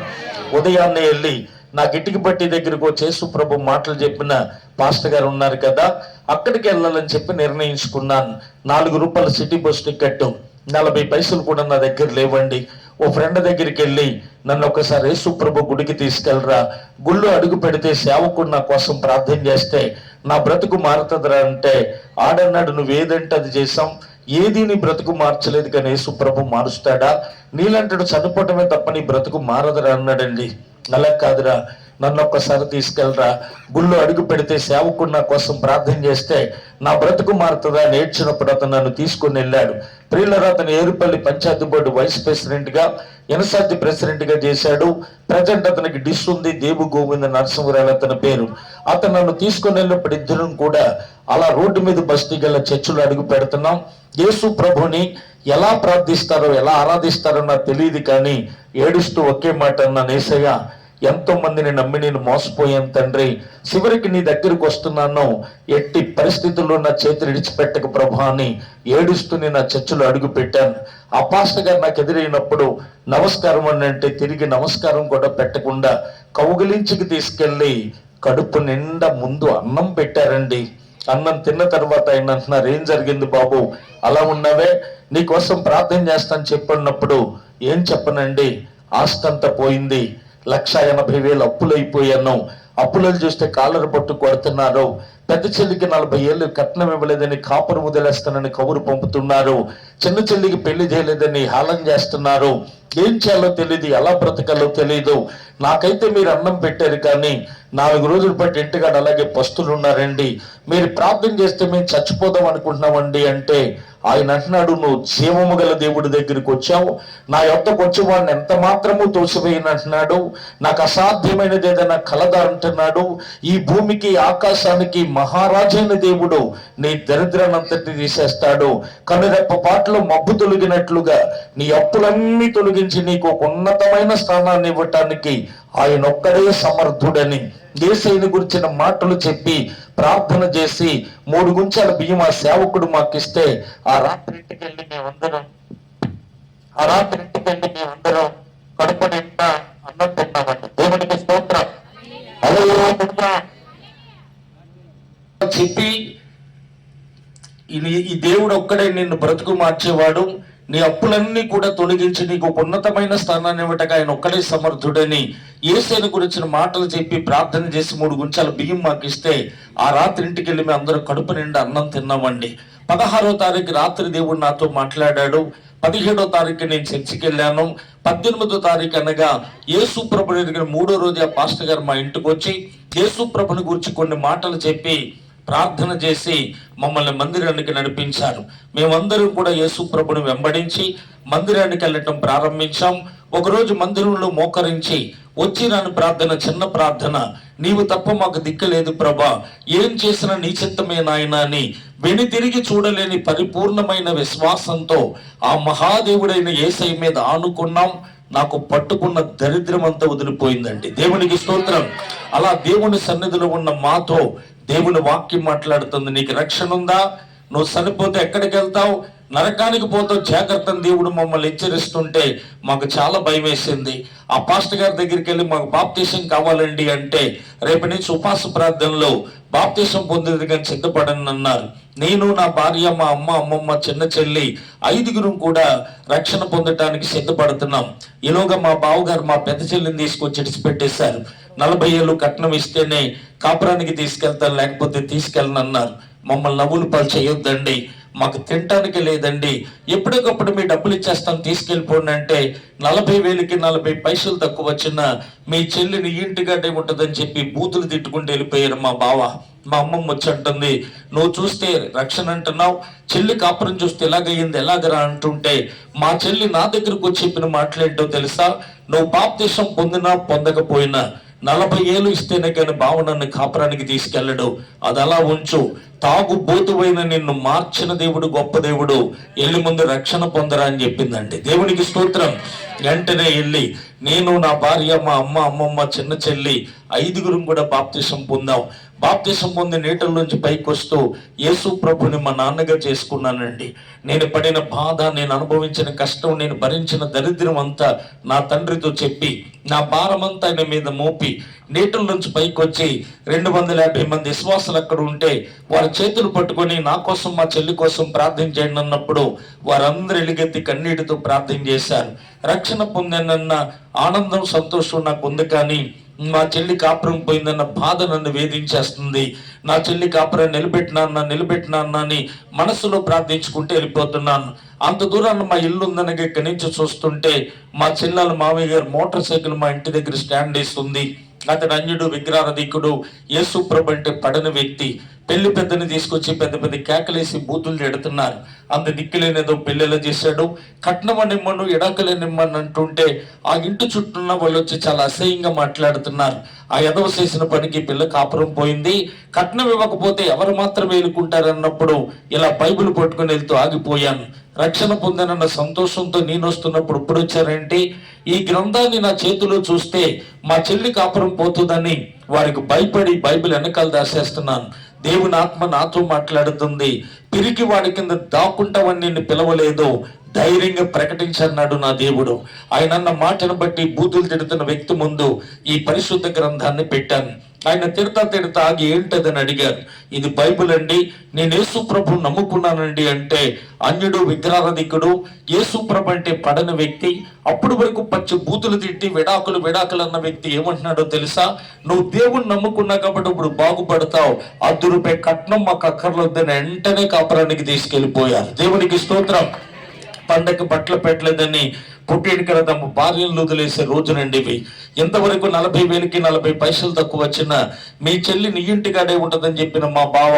ఉదయాన్నే వెళ్ళి నా గిటికి పట్టి దగ్గరకు యేసు ప్రభు మాటలు చెప్పిన పాస్టర్ గారు ఉన్నారు కదా, అక్కడికి వెళ్ళాలని చెప్పి నిర్ణయించుకున్నాను. 4 రూపాయల సిటీ బస్ టికెట్, 40 పైసలు కూడా నా దగ్గర లేవండి. ఓ ఫ్రెండ్ దగ్గరికి వెళ్ళి, నన్ను ఒకసారి యేసు ప్రభు గుడికి తీసుకెళ్ళరా, గుళ్ళు అడుగు పెడితే సేవకుడు నా కోసం ప్రార్థన చేస్తే నా బ్రతుకు మారుతుందిరా అంటే, ఆడన్నాడు, నువ్వేదంటే అది చేసాం, ఏది నీ బ్రతుకు మార్చలేదు కానీ యేసు ప్రభు మారుస్తాడా, నీలంటాడు చనిపోవటమే తప్ప నీ బ్రతుకు మారదురా అన్నాడండి. అలా కాదురా, నన్ను ఒక్కసారి తీసుకెళ్ళరా, గుళ్ళు అడుగు పెడితే సేవకుడు నా కోసం ప్రార్థన చేస్తే నా బ్రతుకు మారుతుందా అని ఏడ్చినప్పుడు అతను నన్ను తీసుకుని వెళ్ళాడు. ప్రియులరా, అతను Erupalli panchayat board vice president గా, ఎన్ఎస్ఆర్టీ ప్రెసిడెంట్ గా చేశాడు. ప్రజెంట్ అతనికి డిస్ ఉంది, దేవు గోవింద నరసింహరావు అతని పేరు. అతను నన్ను తీసుకుని వెళ్ళినప్పుడు ఇద్దరం కూడా అలా రోడ్డు మీద బస్తీ గల చర్చిలో అడుగు పెడుతున్నాం. యేసు ప్రభుని ఎలా ప్రార్థిస్తారో ఎలా ఆరాధిస్తారో నాకు తెలియదు, కానీ ఏడుస్తూ ఒకే మాట అన్నాను, యేసయ్య ఎంతో మందిని నమ్మి నేను మోసపోయాను తండ్రి, చివరికి నీ దగ్గరికి వస్తున్నాను, ఎట్టి పరిస్థితుల్లో నా చేతులు విడిచిపెట్టక ప్రభా అని ఏడుస్తూ నేను ఆ చర్చిలో అడుగు పెట్టాను. ఆ పాస్టర్ గారు నాకు ఎదురైనప్పుడు నమస్కారం అని అంటే తిరిగి నమస్కారం కూడా పెట్టకుండా కౌగిలించికి తీసుకెళ్ళి కడుపు నిండా ముందు అన్నం పెట్టారండి. అన్నం తిన్న తర్వాత ఆయన అంటున్నారు, ఏం జరిగింది బాబు అలా ఉన్నావే, నీకోసం ప్రార్థన చేస్తాను చెప్పన్నప్పుడు ఏం చెప్పనండి, ఆస్తంతా పోయింది, 1,80,000 అప్పులైపోయాను, అప్పులను చూస్తే కాలర్ పట్టు కొడుతున్నారు, పెద్ద చెల్లికి 40 ఏళ్ళు కట్నం ఇవ్వలేదని కాపురం వదిలేస్తానని కబురు పంపుతున్నారు, చిన్న చెల్లికి పెళ్లి చేయలేదని హాలం చేస్తున్నారు, ఏం చేయాలో తెలియదు, ఎలా బ్రతకాలో తెలియదు, నాకైతే మీరు అన్నం పెట్టారు కానీ 4 రోజులు బట్టి ఇంటికాడ అలాగే పస్తులు ఉన్నారండి, మీరు ప్రార్థన చేస్తే మేము చచ్చిపోదాం అనుకుంటున్నామండి అంటే ఆయన అంటున్నాడు, నువ్వు జీవము గల దేవుడి దగ్గరికి వచ్చావు, నా యొద్దకు వచ్చి వాడిని ఎంత మాత్రము తోసివేయనంటున్నాడు, నాకు అసాధ్యమైనది ఏదైనా కలదా అంటున్నాడు, ఈ భూమికి ఆకాశానికి మహారాజైన దేవుడు నీ దరిద్రానంతటి తీసేస్తాడు, కనురెప్ప పాటలో మబ్బు తొలగినట్లుగా నీ అప్పులన్నీ తొలగించి నీకు ఒక ఉన్నతమైన స్థానాన్ని ఇవ్వటానికి ఆయన ఒక్కడే సమర్థుడని యేసయ్యను గురించిన మాటలు చెప్పి ప్రార్థన చేసి 3 గుంచాల బియ్యం ఆ సేవకుడు మాకు ఇస్తే ఆ రాత్రి ఇంటికి వెళ్ళి మేమందరం కడుపు నిండా అన్నం తిన్నామండి. దేవునికి స్తోత్రం. చెప్పి ఈ దేవుడు ఒక్కడే నిన్ను బ్రతుకు మార్చేవాడు, నీ అప్పులన్నీ కూడా తొలగించి నీకు ఉన్నతమైన స్థానాన్ని ఇవ్వటగా ఆయన ఒక్కడే సమర్థుడని యేసయ్యను గురించిన మాటలు చెప్పి ప్రార్థన చేసి 3 గుంచాల బియ్యం మాకు ఇస్తే ఆ రాత్రి ఇంటికి వెళ్ళి మేము అందరూ కడుపు నిండా అన్నం తిన్నామండి. 16వ తారీఖు రాత్రి దేవుడు నాతో మాట్లాడాడు. 17వ తారీఖు నేను చర్చికి వెళ్ళాను. 18వ తారీఖు అనగా యేసు ప్రభుని దగ్గర 3వ రోజు ఆ పాస్టర్ గారు మా ఇంటికి వచ్చి యేసు ప్రభుని గురించి కొన్ని మాటలు చెప్పి ప్రార్థన చేసి మమ్మల్ని మందిరానికి నడిపించారు. మేమందరం కూడా యేసు ప్రభుని వెంబడించి మందిరానికి వెళ్ళటం ప్రారంభించాం. ఒకరోజు మందిరంలో మోకరించి వచ్చి రాని ప్రార్థన, చిన్న ప్రార్థన, నీవు తప్ప మాకు దిక్కు లేదు ప్రభా, ఏం చేసినా నీ చిత్తమే నాయన అని వెను తిరిగి చూడలేని పరిపూర్ణమైన విశ్వాసంతో ఆ మహాదేవుడైన యేసయ్య మీద ఆనుకున్నాం. నాకు పట్టుకున్న దరిద్రం అంతా వదిలిపోయిందండి. దేవునికి స్తోత్రం. అలా దేవుని సన్నిధిలో ఉన్న మాతో దేవుని వాక్యం మాట్లాడుతుంది. నీకు రక్షణ ఉందా? నువ్వు చనిపోతే ఎక్కడికి వెళ్తావు? నరకానికి పోతావు, జాగ్రత్త దేవుడు మమ్మల్ని హెచ్చరిస్తుంటే మాకు చాలా భయం వేసింది. ఆ పాస్టర్ గారి దగ్గరికి వెళ్ళి మాకు బాప్తీసం కావాలండి అంటే రేపటి నుంచి ఉపవాస ప్రార్థనలో బాప్తీసం పొందేందుకు సిద్ధపడని అన్నారు. నేను, నా భార్య, మా అమ్మమ్మ, చిన్న చెల్లి 5గురం కూడా రక్షణ పొందటానికి సిద్ధపడుతున్నాం. ఈలోగా మా బావగారు మా పెద్ద చెల్లిని తీసుకొచ్చి ఇడిచిపెట్టేశారు. 40 ఏళ్ళు కట్నం ఇస్తేనే కాపురానికి తీసుకెళ్తాను, లేకపోతే తీసుకెళ్ళను అన్నారు. మమ్మల్ని నవ్వులు పాలు చేయొద్దండి, మాకు తినటానికి లేదండి, ఎప్పటికప్పుడు మీ డబ్బులు ఇచ్చేస్తాను తీసుకెళ్ళిపోండి అంటే 40,000కి 40 పైసలు తక్కువ వచ్చిన మీ చెల్లిని ఇంటిగడ్డే ఉంటుందని చెప్పి బూతులు తిట్టుకుంటూ వెళ్ళిపోయారు మా బావ. మా అమ్మమ్మ వచ్చి అంటుంది, నువ్వు చూస్తే రక్షణ అంటున్నావు, చెల్లి కాపురం చూస్తే ఎలాగయ్యింది, ఎలాగరా అంటుంటే మా చెల్లి నా దగ్గరకు వచ్చి చెప్పిన మాటలేంటో తెలుసా? నువ్వు బాప్తీసం పొందినా పొందకపోయినా 40 ఏళ్ళు ఇస్తేనే కానీ బావ నన్ను కాపురానికి తీసుకెళ్ళడు, అది అలా ఉంచు, తాగుబోతువైన నిన్ను మార్చిన దేవుడు గొప్ప దేవుడు, వెళ్ళి ముందు రక్షణ పొందరా అని చెప్పిందండి. దేవునికి స్తోత్రం. వెంటనే వెళ్ళి నేను, నా భార్య, మా అమ్మమ్మ, చిన్న చెల్లి 5గురం కూడా బాప్తీసం పొందాం. బాప్తిసం పొంది నీటిలోంచి పైకి వస్తూ యేసు ప్రభుని మా నాన్నగా చేసుకున్నానండి. నేను పడిన బాధ, నేను అనుభవించిన కష్టం, నేను భరించిన దరిద్రం అంతా నా తండ్రితో చెప్పి నా భారమంతా ఆయన మీద మోపి నీటిల నుంచి పైకి వచ్చి 250 మంది విశ్వాసులు అక్కడ ఉంటే వారి చేతులు పట్టుకొని నా కోసం మా చెల్లి కోసం ప్రార్థన చేయండి అన్నప్పుడు వారందరూ ఎలుగెత్తి కన్నీటితో ప్రార్థన చేశారు. రక్షణ పొందానన్న ఆనందం, సంతోషం నాకు ఉంది, కానీ మా చెల్లి కాపురం పోయిందన్న బాధ నన్ను వేధించేస్తుంది. నా చెల్లి కాపురం నిలబెట్టినా అని మనసులో ప్రార్థించుకుంటూ వెళ్ళిపోతున్నాను. అంత దూరాన్ని మా ఇల్లు ఉందనగా ఇక్కడి నుంచి చూస్తుంటే మా చిన్నాల మామయ్య గారు మోటార్ సైకిల్ మా ఇంటి దగ్గర స్టాండ్ వేస్తుంది. అతడు అన్యుడు, విగ్రహారాధికుడు, యేసు ప్రభు అంటే పడని వ్యక్తి. పెళ్లి పెద్దని తీసుకొచ్చి పెద్ద పెద్ద కేకలేసి బూతులు తిడుతున్నారు. అంత దిక్కులేనేదో పెళ్ళిలా చేశాడు. కట్నమనిమ్మను ఎడాకలేనిమ్మని అంటుంటే ఆ ఇంటి చుట్టూన్న వాళ్ళు వచ్చి చాలా అసహ్యంగా మాట్లాడుతున్నారు. ఆ ఎదవ చేసిన పనికి పిల్ల కాపురం పోయింది, కట్నం ఇవ్వకపోతే ఎవరు మాత్రమే ఎన్నుకుంటారన్నప్పుడు ఇలా బైబిల్ పట్టుకుని వెళ్తూ ఆగిపోయాను. రక్షణ పొందానన్న సంతోషంతో నేను వస్తున్నప్పుడు ఇప్పుడు వచ్చారేంటి? ఈ గ్రంథాన్ని నా చేతిలో చూస్తే మా చెల్లి కాపురం పోతుందని వారికి భయపడి బైబిల్ వెనకాల దాసేస్తున్నాను. దేవుని ఆత్మ నాతో మాట్లాడుతుంది. పిరికి వాడి కింద దాక్కుంటావని నిన్ను పిలవలేదు, ధైర్యంగా ప్రకటించన్నాడు నా దేవుడు. ఆయన అన్న మాటను బట్టి బూతులు తిడుతున్న వ్యక్తి ముందు ఈ పరిశుద్ధ గ్రంథాన్ని పెట్టాను. ఆయన తిడతా ఆగి ఏంటదని అడిగారు. ఇది బైబిల్ అండి, నేను యేసు ప్రభువు నమ్ముకున్నానండి అంటే అన్యుడు, విగ్రహారాధికుడు, యేసు ప్రభు అంటే పడని వ్యక్తి, అప్పుడు వరకు పచ్చి బూతులు తిట్టి విడాకులు అన్న వ్యక్తి ఏమంటున్నాడో తెలుసా? నువ్వు దేవుణ్ణి నమ్ముకున్నా కాబట్టి ఇప్పుడు బాగుపడతావు, ₹10 కట్నం మాకు అక్కర్లేదని వెంటనే కాపురానికి తీసుకెళ్లిపోయారు. దేవునికి స్తోత్రం. పండగకి బట్టలు పెట్టలేదని పుట్టింటికి తమ భార్యను వదిలేసే రోజునండి ఇవి. ఎంతవరకు 40,000కి 40 పైసలు తక్కువ వచ్చినా మీ చెల్లి నీ ఇంటికాడే ఉంటుందని చెప్పిన మా బావ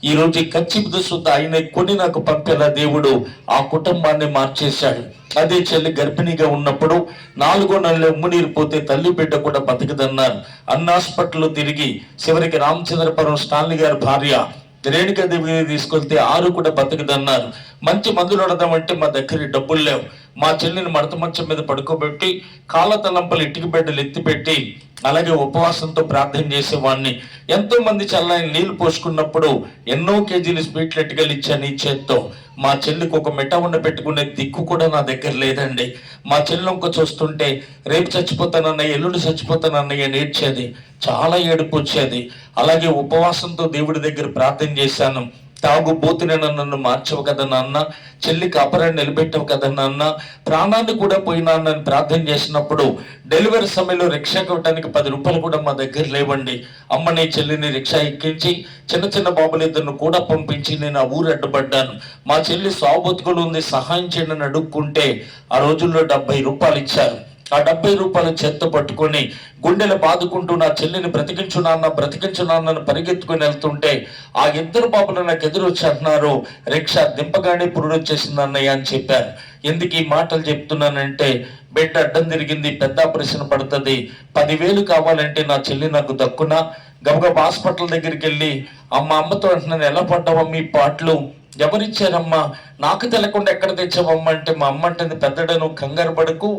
ఈ రోజు ఖచ్చిత శుద్ధ ఆయన కొని నాకు పంపేలా దేవుడు ఆ కుటుంబాన్ని మార్చేశాడు. అదే చెల్లి గర్భిణిగా ఉన్నప్పుడు 4వ నెలలో ఉమ్మునీరు పోతే తల్లి బిడ్డ కూడా బతికదన్నారు. అన్న హాస్పిటల్లో తిరిగి చివరికి రామచంద్రపురం స్టాన్లీ గారి భార్య రేణుకాదేవి తీసుకెళ్తే 6 కూడా బతకదన్నారు. మంచి మందులు అడదామంటే మా దగ్గర డబ్బులు లేవు. మా చెల్లిని మడత మంచం మీద పడుకోబెట్టి కాళ్ళ తలంపలు ఇటుక బిడ్డలు ఎత్తిపెట్టి అలాగే ఉపవాసంతో ప్రార్థన చేసేవాడిని. ఎంతో మంది చల్లని నీళ్లు పోసుకున్నప్పుడు ఎన్నో కేజీలు స్వీట్లు ఎట్టుకెళ్ళి ఇచ్చాను ఈ చేత్తో. మా చెల్లికి ఒక మిఠాయి పెట్టుకునే దిక్కు కూడా నా దగ్గర లేదండి. మా చెల్లి ఇంక చూస్తుంటే రేపు చచ్చిపోతానన్నయ్య, ఎల్లుండి చచ్చిపోతానన్నయ్య నేర్చేది. చాలా ఏడుపు వచ్చేది. అలాగే ఉపవాసంతో దేవుడి దగ్గర ప్రార్థన చేశాను. తాగుబోతునే నన్ను మార్చవు కదా నాన్న, చెల్లికి అపరాన్ని నిలబెట్టవు కదా నాన్న, ప్రాణాన్ని కూడా పోయినానని ప్రార్థన చేసినప్పుడు డెలివరీ సమయంలో రిక్షా ఇవ్వడానికి ₹10 కూడా మా దగ్గర లేవండి. అమ్మని చెల్లిని రిక్షా ఎక్కించి చిన్న బాబులు ఇద్దరిని కూడా పంపించి నేను ఆ ఊరు అడ్డుపడ్డాను. మా చెల్లి సాగుబతుకులు ఉంది, సహాయం చేయండి అని అడుక్కుంటే ఆ రోజుల్లో ₹70 ఇచ్చారు. ఆ ₹70 చేత్తో పట్టుకొని గుండెలు బాదుకుంటూ నా చెల్లిని బ్రతికించున్నానని పరిగెత్తుకుని వెళ్తుంటే ఆ 2 బాబులు నాకు ఎదురు వచ్చి అంటున్నారు, రిక్షా దింపగానే పురుడు వచ్చేసింది అన్నయ్య అని చెప్పారు. ఎందుకు ఈ మాటలు చెప్తున్నానంటే బిడ్డ అడ్డం తిరిగింది, పెద్ద ఆపరేషన్ పడుతుంది, 10,000 కావాలంటే నా చెల్లి నాకు దక్కునా? గబగబా హాస్పిటల్ దగ్గరికి వెళ్ళి అమ్మతో అంటున్నాను, ఎలా పడ్డావా మీ పాటలు, ఎవరిచ్చారమ్మా, నాకు తెలకుండా ఎక్కడ తెచ్చావమ్మా అంటే మా అమ్మ అంటే పెద్దడను కంగారు పడకు,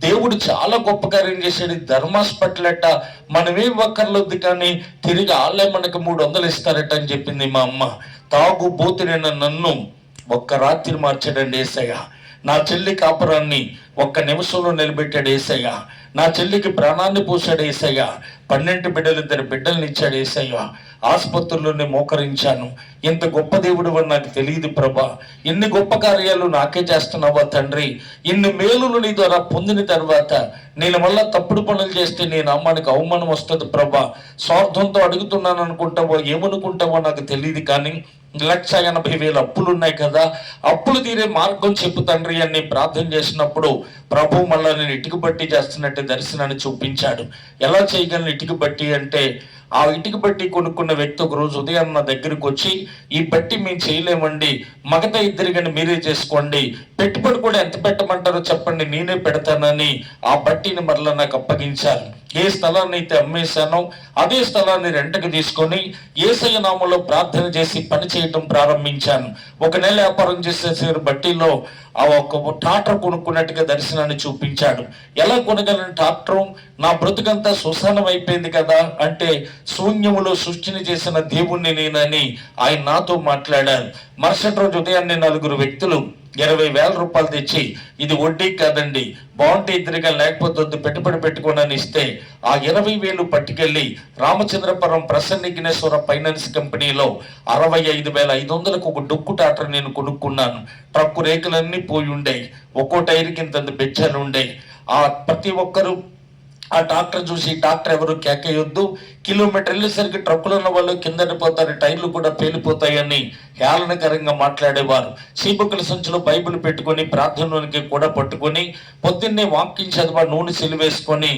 దేవుడు చాలా గొప్ప కార్యం చేశాడు, ధర్మాస్పటల్ అట్ట, మనమేం ఒక్కర్లొద్దు కానీ తిరిగి వాళ్ళే మనకు 300 ఇస్తారట అని చెప్పింది మా అమ్మ. తాగుబోతునైన నన్ను ఒక్క రాత్రి మార్చాడండి యేసయ్య. నా చెల్లి కాపురాన్ని ఒక్క నిమిషంలో నిలబెట్టాడు యేసయ్య. నా చెల్లికి ప్రాణాన్ని పోసాడు యేసయ్య. 12 బిడ్డలు, 2 బిడ్డల్ని ఇచ్చాడు యేసయ్య. ఆసుపత్రుల్లోనే మోకరించాను. ఇంత గొప్ప దేవుడు అని నాకు తెలియదు ప్రభా, ఇన్ని గొప్ప కార్యాలు నాకే చేస్తున్నావా తండ్రి, ఇన్ని మేలులు నీ ద్వారా పొందిన తర్వాత నేను మళ్ళా తప్పుడు పనులు చేస్తే నేను అమ్మానికి అవమానం వస్తుంది ప్రభా, స్వార్థంతో అడుగుతున్నాను అనుకుంటావో ఏమనుకుంటావో నాకు తెలియదు, కానీ 1,80,000 అప్పులు ఉన్నాయి కదా, అప్పులు తీరే మార్గం చెప్పు తండ్రి అని ప్రార్థన చేసినప్పుడు ప్రభు మళ్ళా నేను ఇటుక బట్టి చేస్తున్నట్టు దర్శనాన్ని చూపించాడు. ఎలా చేయగలను ఇటుక బట్టి అంటే, ఆ ఇటుక బట్టి కొనుక్కున్న వ్యక్తి ఒక రోజు ఉదయం నా దగ్గరికి వచ్చి, ఈ బట్టి మేము చేయలేమండి, మగత 2 కానీ మీరే చేసుకోండి, పెట్టుబడి కూడా ఎంత పెట్టమంటారో చెప్పండి, నేనే పెడతానని ఆ బట్టిని మరలా నాకు అప్పగించారు. ఏ స్థలాన్ని అయితే అమ్మేశానో అదే స్థలాన్ని రెంట్కి తీసుకొని యేసయ్య నామములో ప్రార్థన చేసి పని చేయటం ప్రారంభించాను. 1 నెల వ్యాపారం చేసేసారు. బట్టీలో ఆ ఒక ట్రాక్టర్ కొనుక్కున్నట్టుగా దర్శనాన్ని చూపించాడు. ఎలా కొనగలను ట్రాక్టర్? నా బ్రతుకంతా సుసానం అయిపోయింది కదా అంటే, శూన్యములో సృష్టిని చేసిన దేవుణ్ణి నేనని ఆయన నాతో మాట్లాడారు. మరుసటి రోజు ఉదయాన్నే 4 వ్యక్తులు 20,000 రూపాయలు తెచ్చి, ఇది వడ్డీ కాదండి, బాగుంటే ఇద్దరిగా లేకపోతే వద్దు, పెట్టుబడి పెట్టుకోనని ఇస్తే ఆ 20,000 పట్టుకెళ్ళి రామచంద్రపురం ప్రసన్నగినేశ్వర ఫైనాన్స్ కంపెనీలో 65,500కు ఒక డొక్కు ట్రాక్టర్ నేను కొనుక్కున్నాను. ట్రక్కు రేకులన్నీ పోయి ఉండే, ఒక్కో టైర్కి ఇంత బెచ్చాలు ఉండే. ఆ ప్రతి ఒక్కరు ఆ ట్రాక్టర్ చూసి, ట్రాక్టర్ ఎవరు కేకేయొద్దు, కిలోమీటర్ వెళ్ళేసరికి ట్రక్కులు ఉన్న వాళ్ళు కిందటి పోతారు, టైర్లు కూడా పేలిపోతాయని హేళనకరంగా మాట్లాడేవారు. సీబుకుల సంచిలో బైబిల్ పెట్టుకొని ప్రార్థనలోనికి కూడా పట్టుకొని పొద్దున్నే వాక్యం చదివా, నూనె సిలివేసుకొని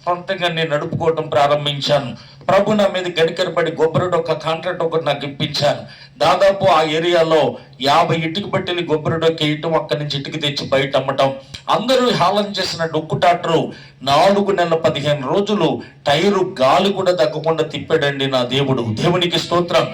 సొంతంగా నేను నడుపుకోవడం ప్రారంభించాను. ప్రభు నా మీద గడికరపడి గొబ్బరుడు ఒక కాంట్రాక్ట్ ఒకటి నాకు ఇప్పించాను. దాదాపు ఆ ఏరియాలో 50 ఇటుక బట్టెలు గొబ్బరుడొక్క వేయటం, అక్కడి నుంచి ఇటుక తెచ్చి బయట అమ్మటం. అందరూ హాలం చేసిన డొక్కు ట్రాక్టరు 4 నెలల 15 రోజులు టైరు గాలి కూడా తగ్గకుండా తిప్పాడండి నా దేవుడు. దేవునికి స్తోత్రం.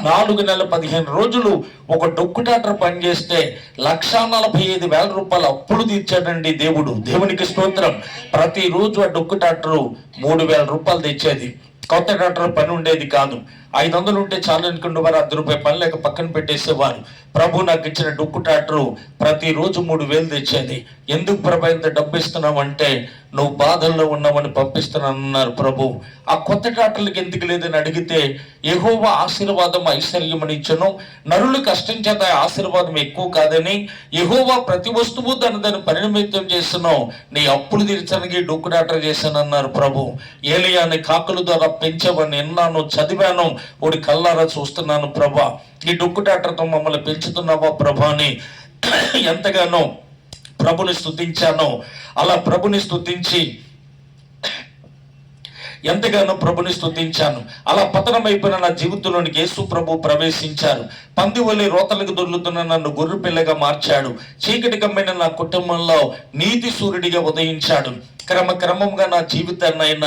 4 నెలల 15 రోజులు ఒక డొక్కు ట్రాక్టర్ పనిచేస్తే 1,45,000 రూపాయలు అప్పులు తీర్చాడండి దేవుడు. దేవునికి స్తోత్రం. ప్రతిరోజు ఆ డొక్కు ట్రాక్టరు 3,000 రూపాయలు తెచ్చేది. కొత్త ట్రాక్టర్ పని ఉండేది కాదు. 500 ఉంటే చాలు అనుకునేవారు. ₹10 పని లేక పక్కన పెట్టేసేవారు. ప్రభు నాకు ఇచ్చిన డొక్కు ట్రాక్టరు ప్రతిరోజు 3,000 తెచ్చేది. ఎందుకు ప్రభు ఇంత డబ్బు ఇస్తున్నావంటే, నువ్వు బాధల్లో ఉన్నావని పంపిస్తున్నానన్నారు ప్రభు. ఆ కొత్త ట్రాక్టర్లకు ఎందుకు లేదని అడిగితే, యెహోవా ఆశీర్వాదం ఐశ్వర్యం ఇచ్చును, నరులు కష్టం చేత ఆశీర్వాదం ఎక్కువ కాదని, యెహోవా ప్రతి వస్తువు దాన్ని పరినిమితం చేస్తున్నావు, నీ అప్పులు తీర్చడానికి డొక్కు ట్రాక్టర్ చేశానన్నారు ప్రభు. ఏలియాని కాకుల ద్వారా పెంచవని విన్నాను, చదివాను, ఓడి కల్లారా చూస్తున్నాను ప్రభా. ఈ డొక్కు ట్రాక్టర్తో మమ్మల్ని పెంచుతున్నావా ప్రభా అని ఎంతగానో ప్రభుని స్తుతించాను. అలా ప్రభుని స్తుతించి ఎంతగానో ప్రభుని స్తుతించాను. అలా పతనమైపోయిన నా జీవితంలోనికి యేసు ప్రభు ప్రవేశించారు. పంది వలె రోతలకు దొర్లుతున్న నన్ను గొర్రె పిల్లగా మార్చాడు. చీకటి కమ్మిన నా కుటుంబంలో నీతి సూర్యుడిగా ఉదయించాడు. క్రమంగా నా జీవితాన్ని ఆయన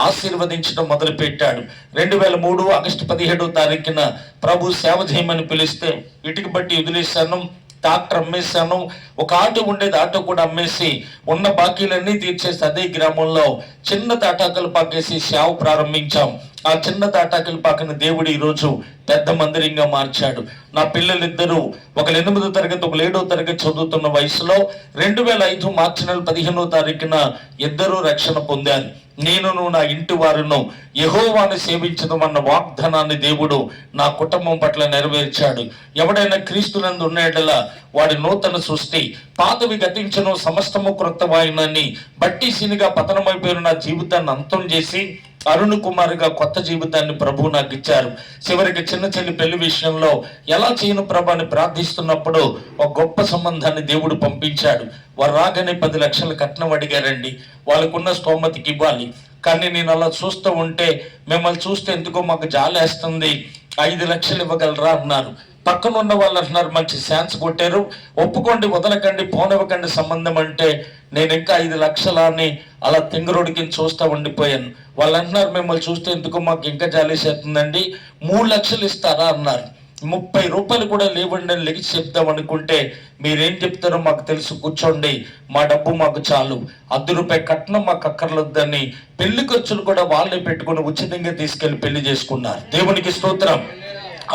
ఆశీర్వదించడం మొదలుపెట్టాడు. 2003 ఆగస్టు 17వ తారీఖున ప్రభు సేవ చేయమని పిలిస్తే ఇటుక బట్టి వదిలేశాను. ట్రాక్టర్ అమ్మేశాను. ఒక ఆటో ఉండేది, ఆటో కూడా అమ్మేసి ఉన్న బాకీలన్నీ తీర్చేసి అదే గ్రామంలో చిన్న తాటాకులు పాకేసి సేవ ప్రారంభించాం. ఆ చిన్న తాటాకులు పాకని దేవుడు ఈరోజు పెద్ద మందిరంగా మార్చాడు. నా పిల్లలిద్దరూ, ఒకరు 8వ తరగతి, ఒకరు 7వ తరగతి చదువుతున్న వయసులో 2005 మార్చి నెల 15వ తారీఖున ఇద్దరూ రక్షణ పొందారు. నేనును నా ఇంటి వారును యెహోవాను సేవించదమన్న వాగ్దానాన్ని దేవుడు నా కుటుంబం పట్ల నెరవేర్చాడు. ఎవడైనా క్రీస్తునందు ఉన్నట్లా వాడి నూతన సృష్టి, పాతవి గతించను, సమస్తము క్రొత్తవాయినని బట్టిసినిగా పతనమైపోయిన నా జీవితాన్ని అంతం చేసి అరుణ్ కుమార్గా కొత్త జీవితాన్ని ప్రభు నాకు ఇచ్చారు. చివరికి చిన్న చెల్లి పెళ్లి విషయంలో ఎలా చేయను ప్రభు అని ప్రార్థిస్తున్నప్పుడు ఒక గొప్ప సంబంధాన్ని దేవుడు పంపించాడు. వారు రాగానే 10 లక్షలు కట్నం అడిగారండి. వాళ్ళకున్న స్తోమతికి ఇవ్వాలి. కానీ నేను అలా చూస్తూ ఉంటే, మిమ్మల్ని చూస్తే ఎందుకో మాకు జాలేస్తుంది, 5 లక్షలు ఇవ్వగలరా అన్నారు. పక్కన ఉన్న వాళ్ళు అంటున్నారు, మంచి ఛాన్స్ కొట్టారు, ఒప్పుకోండి, వదలకండి, పోనివ్వకండి సంబంధం అంటే, నేను ఇంకా 5 లక్షలా అని అలా తింగరోడికి చూస్తూ ఉండిపోయాను. వాళ్ళు అంటున్నారు, మిమ్మల్ని చూస్తే ఎందుకో మాకు ఇంకా జాలేసేస్తుందండి, 3 లక్షలు ఇస్తారా అన్నారు. 30 రూపాయలు కూడా లేవండి అని లెగిసి చెప్తాం అనుకుంటే, మీరేం చెప్తారో మాకు తెలుసు, కూర్చోండి, మా డబ్బు మాకు చాలు, ₹10 కట్నం మాకు అక్కర్లేదని పెళ్లి ఖర్చులు కూడా వాళ్ళే పెట్టుకుని ఉచితంగా తీసుకెళ్లి పెళ్లి చేసుకున్నారు. దేవునికి స్తోత్రం.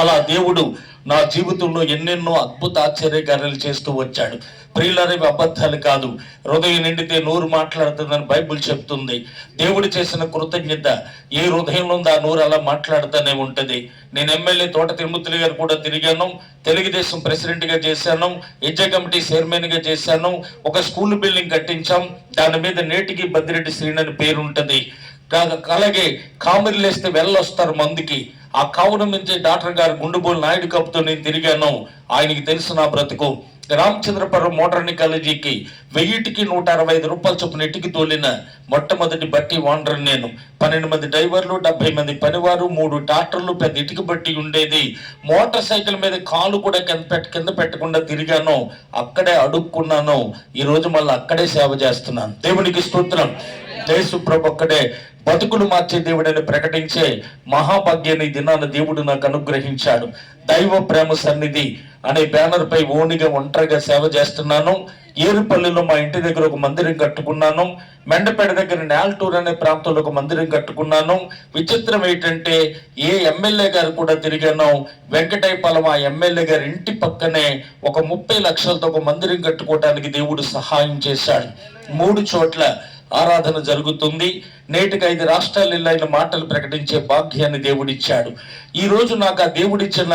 అలా దేవుడు నా జీవితంలో ఎన్నెన్నో అద్భుత ఆశ్చర్యకార్యాలు చేస్తూ వచ్చాడు. ప్రియులారేవి అబద్ధాలు కాదు, హృదయం నిండితే నోరు మాట్లాడుతుందని బైబిల్ చెప్తుంది. దేవుడు చేసిన కృతజ్ఞత ఏ హృదయంలో ఉందో ఆ నోరు అలా మాట్లాడుతూనే ఉంటుంది. నేను ఎమ్మెల్యే తోట తిరుమతులు గారు కూడా తిరిగాను, తెలుగుదేశం ప్రెసిడెంట్గా చేశాను, ఎడ్జ కమిటీ చైర్మన్గా చేశాను, ఒక స్కూల్ బిల్డింగ్ కట్టించాం, దాని మీద నేటికి బద్దిరెడ్డి శ్రీని అని పేరు ఉంటుంది. అలాగే కామెరీలు వేస్తే వెళ్ళొస్తారు మందుకి, ఆ కావున నుంచి డాక్టర్ గారు గుండుబోలు నాయుడు కప్పుతో నేను తిరిగాను. ఆయనకి తెలుసు నా బ్రతుకు. రామచంద్రపురం మోటార్ని కాలేజీకి 1000కి 165 రూపాయలు చొప్పున ఇటుకి తోలిన మొట్టమొదటి బట్టి ఓనర్ నేను. 12 మంది డ్రైవర్లు, 70 మంది పనివారు, 3 ట్రాక్టర్లు, పెద్ద ఇటుక బట్టి ఉండేది. మోటార్ సైకిల్ మీద కాలు కూడా కింద పెట్టకుండా తిరిగాను. అక్కడే అడుక్కున్నాను. ఈ రోజు మళ్ళీ అక్కడే సేవ చేస్తున్నాను. దేవునికి స్తోత్రం. యేసు ప్రభు ఒక్కడే బతుకులు మార్చే దేవుడని ప్రకటించే మహాభాగ్యాన్ని దినాన దేవుడు నాకు అనుగ్రహించాడు. దైవ ప్రేమ సన్నిధి అనే బ్యానర్ పై ఓనిగా ఒంటరిగా సేవ చేస్తున్నాను. ఏరుపల్లిలో మా ఇంటి దగ్గర ఒక మందిరం కట్టుకున్నాను. మెండపేట దగ్గర నేల్టూర్ అనే ప్రాంతంలో ఒక మందిరం కట్టుకున్నాను. విచిత్రం ఏంటంటే ఏ ఎమ్మెల్యే గారు కూడా తిరిగాను. వెంకటైపాలెం ఆ ఎమ్మెల్యే గారి ఇంటి పక్కనే ఒక 30 లక్షలతో ఒక మందిరం కట్టుకోవడానికి దేవుడు సహాయం చేశాడు. 3 చోట్ల ఆరాధన జరుగుతుంది. నేటికి 5 రాష్ట్రాలలో ఆయన మాటలు ప్రకటించే భాగ్యాన్ని దేవుడిచ్చాడు. ఈ రోజు నాకు ఆ దేవుడిచ్చిన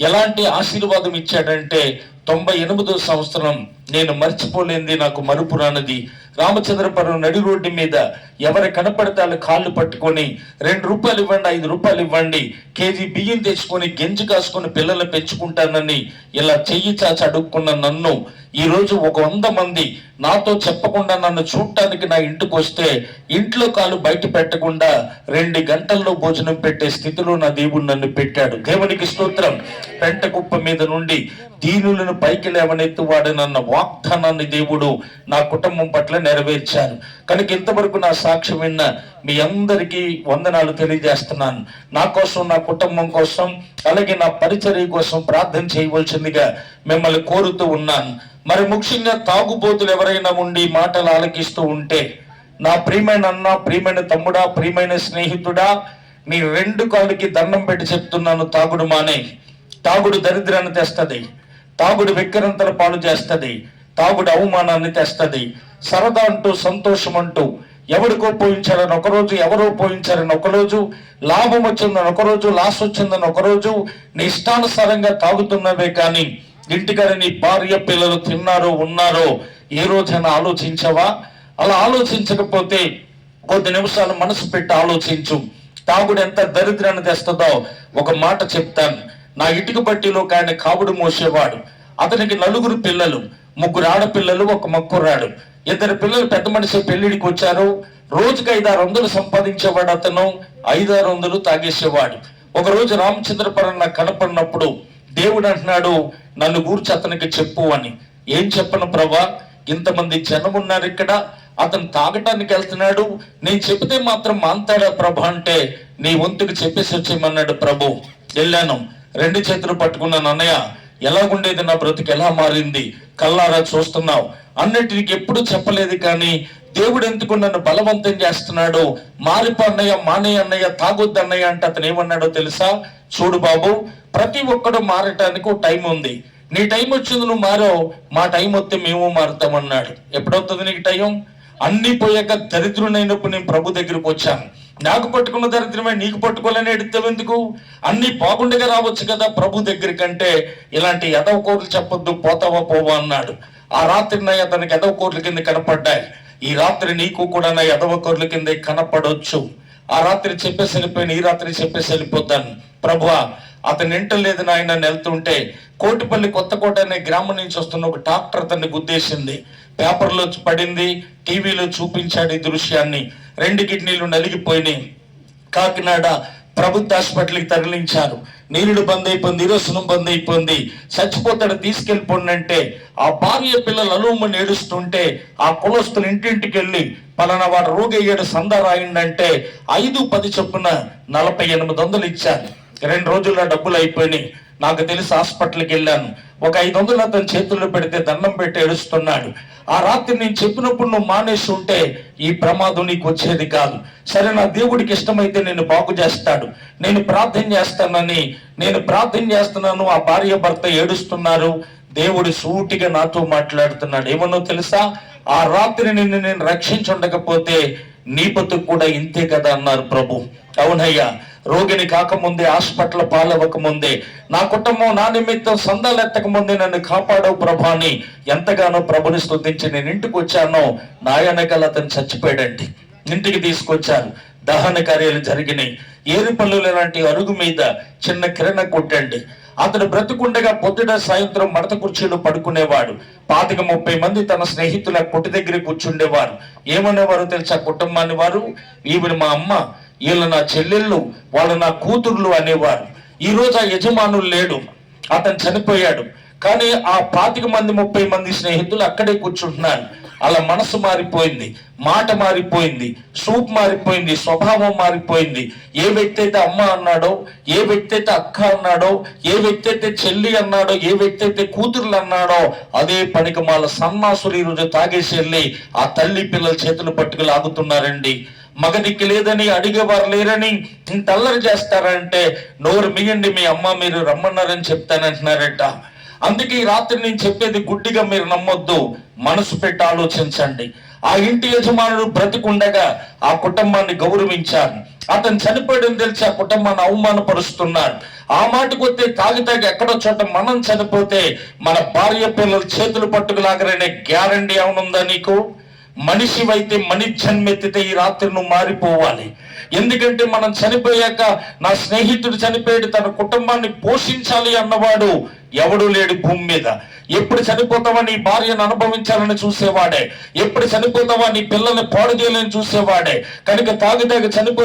ఎలాంటి ఆశీర్వాదం ఇచ్చాడంటే 98వ సంవత్సరం నేను మర్చిపోలేంది, నాకు మరుపు రానది. రామచంద్రపురం నడి రోడ్డు మీద ఎవరు కనపడితే వాళ్ళు కాళ్ళు పట్టుకొని 2 రూపాయలు ఇవ్వండి, 5 రూపాయలు ఇవ్వండి, కేజీ బియ్యం తెచ్చుకొని గెంజి కాసుకొని పిల్లలు పెంచుకుంటానని ఇలా చెయ్యి చాచి అడుక్కున్న నన్ను ఈ రోజు ఒక 100 మంది నాతో చెప్పకుండా నన్ను చూడటానికి నా ఇంటికి వస్తే ఇంట్లో కాలు బయట పెట్టకుండా 2 గంటల్లో భోజనం పెట్టే స్థితిలో నా దేవుడు నన్ను పెట్టాడు. దేవునికి స్తోత్రం. పెంట కుప్ప మీద నుండి దీనులను పైకి లేవనెత్తువాడనన్న వాగ్దానాన్ని దేవుడు నా కుటుంబం పట్ల నెరవేర్చారు. కనుక ఇంతవరకు నా సాక్ష్యం విన్న మీ అందరికీ వందనాలు తెలియజేస్తున్నాను. నా కోసం, నా కుటుంబం కోసం, అలాగే నా పరిచర్య కోసం ప్రార్థన చేయవలసిందిగా మిమ్మల్ని కోరుతూ ఉన్నాను. మరి ముఖ్యంగా తాగుబోతులు ఎవరైనా ఉండి మాటలు ఆలకిస్తూ ఉంటే, నా ప్రియమైన అన్న, ప్రియమైన తమ్ముడా, ప్రియమైన స్నేహితుడా, నీ 2 కాళ్ళకి దండం పెట్టి చెప్తున్నాను, తాగుడు మానే. తాగుడు దరిద్రాన్ని తెస్తుంది, తాగుడు విక్రంతల పాలు చేస్తుంది, తాగుడు అవమానాన్ని తెస్తుంది. సరదా అంటూ, సంతోషం అంటూ ఎవరికో పోయించారని ఒకరోజు, ఎవరో పోయించారని ఒకరోజు, లాభం వచ్చిందని ఒకరోజు, లాస్ వచ్చిందని ఒకరోజు, నీ ఇష్టానుసారంగా తాగుతున్నవే కానీ ఇంటికాడ నీ భార్య పిల్లలు తిన్నారో ఉన్నారో ఏ రోజైనా ఆలోచించవా? అలా ఆలోచించకపోతే కొద్ది నిమిషాలు మనసు పెట్టి ఆలోచించు. తాగుడు ఎంత దరిద్రాన్ని తెస్తుందో ఒక మాట చెప్తాను. నా ఇటుక బట్టిలో ఆయన కావుడు మోసేవాడు. అతనికి 4 పిల్లలు, 3 ఆడపిల్లలు, 1 మక్కురాడు. 2 పిల్లలు పెద్ద మనిషి పెళ్లిడికి వచ్చారు. రోజుకి 500-600 సంపాదించేవాడు అతను. 500-600 తాగేసేవాడు. ఒకరోజు రామచంద్రపురం నాకు కనపడినప్పుడు దేవుడు అంటున్నాడు, నన్ను గూర్చి అతనికి చెప్పు అని. ఏం చెప్పను ప్రభా, ఇంతమంది జనం ఉన్నారు ఇక్కడ, అతను తాగటానికి వెళ్తున్నాడు, నేను చెబితే మాత్రం మాంతాడా ప్రభా అంటే నీ వంతుకి చెప్పేసి వచ్చేయమన్నాడు ప్రభు. వెళ్ళాను, 2 చేతులు పట్టుకున్నాను. అన్నయ్య, ఎలాగుండేది నా బ్రతుకు, ఎలా మారింది, కల్లారా చూస్తున్నావు. అన్నిటికి ఎప్పుడు చెప్పలేదు కానీ దేవుడు ఎందుకు నన్ను బలవంతం చేస్తున్నాడు. మారిపో అన్నయ్య, మానే అన్నయ్య, తాగొద్దు అన్నయ్య అంటే అతను ఏమన్నాడో తెలుసా? చూడు బాబు, ప్రతి ఒక్కడు మారటానికి ఒక టైం ఉంది. నీ టైం వచ్చింది, నువ్వు మారో, మా టైం వస్తే మేము మారుతామన్నాడు. ఎప్పుడవుతుంది నీకు టైం? అన్ని పోయాక దరిద్రునైనప్పుడు నేను ప్రభు దగ్గరికి వచ్చాను. నాకు పట్టుకున్న దరిద్రమే నీకు పట్టుకోవాలని ఎడుతావు ఎందుకు? అన్ని బాగుండగా రావచ్చు కదా ప్రభు దగ్గరికి అంటే, ఇలాంటి ఎదవ కోర్లు చెప్పొద్దు, పోతావా పోవా అన్నాడు. ఆ రాత్రి నా అతనికి ఎదవ కోర్ల కింద కనపడ్డాయి. ఈ రాత్రి నీకు కూడా నా ఎదవ కోర్ల కింద కనపడవచ్చు. ఆ రాత్రి చెప్పేసి వెళ్ళిపోయిన, ఈ రాత్రి చెప్పేసి వెళ్ళిపోతాను. ప్రభువా, అతను వింటలేదు నాయన. వెళ్తుంటే కోటిపల్లి కొత్తకోట అనే గ్రామం నుంచి వస్తున్న ఒక ట్రాక్టర్ అతన్ని గుద్దేసింది. పేపర్లో పడింది, టీవీలో చూపించాడు ఈ దృశ్యాన్ని. 2 కిడ్నీలు నలిగిపోయినాయి. కాకినాడ ప్రభుత్వ హాస్పిటల్కి తరలించారు. నీరుడు బంద్ అయిపోయింది, ఈరోజునం బంద్ అయిపోయింది, చచ్చిపోతాడు, తీసుకెళ్ళిపోండి అంటే ఆ భార్య పిల్లలు అలుమని ఏడుస్తుంటే ఆ కులస్తులు ఇంటింటికి వెళ్ళి పలానా వాడు రోగి అయ్యాడు, సందా రాయండి 5-10 చొప్పున 4800 ఇచ్చారు. 2 రోజుల్లో డబ్బులు అయిపోయినాయి. నాకు తెలిసి హాస్పిటల్కి వెళ్ళాను. ఒక 500 అతని చేతుల్లో పెడితే దండం పెట్టి ఏడుస్తున్నాడు. ఆ రాత్రి నేను చెప్పినప్పుడు నువ్వు మానేసి ఉంటే ఈ ప్రమాదం నీకు వచ్చేది కాదు. సరే, నా దేవుడికి ఇష్టమైతే నేను బాగు చేస్తాడు, నేను ప్రార్థన చేస్తున్నాను. ఆ భార్య భర్త ఏడుస్తున్నారు. దేవుడు సూటిగా నాతో మాట్లాడుతున్నాడు. ఏమన్నో తెలుసా? ఆ రాత్రి నిన్ను నేను రక్షించుండకపోతే నీ బతుకు కూడా ఇంతే కదా అన్నారు ప్రభు. అవునయ్యా, రోగిని కాకముందే, హాస్పిటల్ పాలవ్వక ముందే, నా కుటుంబం నా నిమిత్తం సందాలు ఎత్తక ముందే నన్ను కాపాడవు ప్రభా అని ఎంతగానో ప్రభుని స్తుతించి నేను ఇంటికి వచ్చానో నా వెనకాల అతను చచ్చిపోయాడండి. ఇంటికి తీసుకొచ్చారు. దహన కార్యాలు జరిగినాయి. ఏరుపల్లులు లాంటి అరుగు మీద చిన్న కిరణ కొట్టండి. అతడు బ్రతుకుండగా పొద్దుట సాయంత్రం మడత కుర్చీలో పడుకునేవాడు. 25-30 మంది తన స్నేహితుల కొట్టు దగ్గర కూర్చుండేవారు. ఏమనేవారు తెలుసా కుటుంబాన్ని వారు? ఈవిడ మా అమ్మ, వీళ్ళు నా చెల్లెళ్ళు, వాళ్ళు నా కూతుర్లు అనేవారు. ఈ రోజు ఆ యజమానులు లేడు, అతను చనిపోయాడు. కానీ ఆ 25-30 మంది స్నేహితులు అక్కడే కూర్చుంటున్నారు. అలా మనసు మారిపోయింది, మాట మారిపోయింది, సూప్ మారిపోయింది, స్వభావం మారిపోయింది. ఏ వ్యక్తి అయితే అమ్మ అన్నాడో, ఏ వ్యక్తి అయితే అక్క అన్నాడో, ఏ వ్యక్తి అయితే చెల్లి అన్నాడో, ఏ వ్యక్తి అయితే కూతుర్లు అన్నాడో, అదే పనికి మాల సన్నాసులు ఈరోజు తాగేసి వెళ్ళి ఆ తల్లి పిల్లల చేతులు పట్టుకు లాగుతున్నారండి. మగదిక్కి లేదని, అడిగేవారు లేరని ఇంత అల్లరి చేస్తారంటే, నోరు మియండి, మీ అమ్మ మీరు రమ్మన్నారని చెప్తానంటున్నారట. అందుకే ఈ రాత్రి నేను చెప్పేది గుడ్డిగా మీరు నమ్మొద్దు, మనసు పెట్టి ఆలోచించండి. ఆ ఇంటి యజమానుడు బ్రతికుండగా ఆ కుటుంబాన్ని గౌరవించారు. అతను చనిపోయడం తెలిసి ఆ కుటుంబాన్ని అవమానపరుస్తున్నారు. ఆ మాటకు వస్తే తాగి ఎక్కడో చోట మనం చనిపోతే మన భార్య పిల్లలు చేతులు పట్టుకులాగరనే గ్యారంటీ ఏమనుందా నీకు? మనిషివైతే మనిషి జన్మెత్తితే ఈ రాత్రి నువ్వు మారిపోవాలి. ఎందుకంటే మనం చనిపోయాక నా స్నేహితుడు చనిపోయాడు, తన కుటుంబాన్ని పోషించాలి అన్నవాడు ఎవడు లేడు భూమి మీద. ఎప్పుడు చనిపోతావా నీ భార్యను అనుభవించాలని చూసేవాడే, ఎప్పుడు చనిపోతావా నీ పిల్లల్ని పాడు చేయాలని చూసేవాడే. కనుక తాగి చనిపో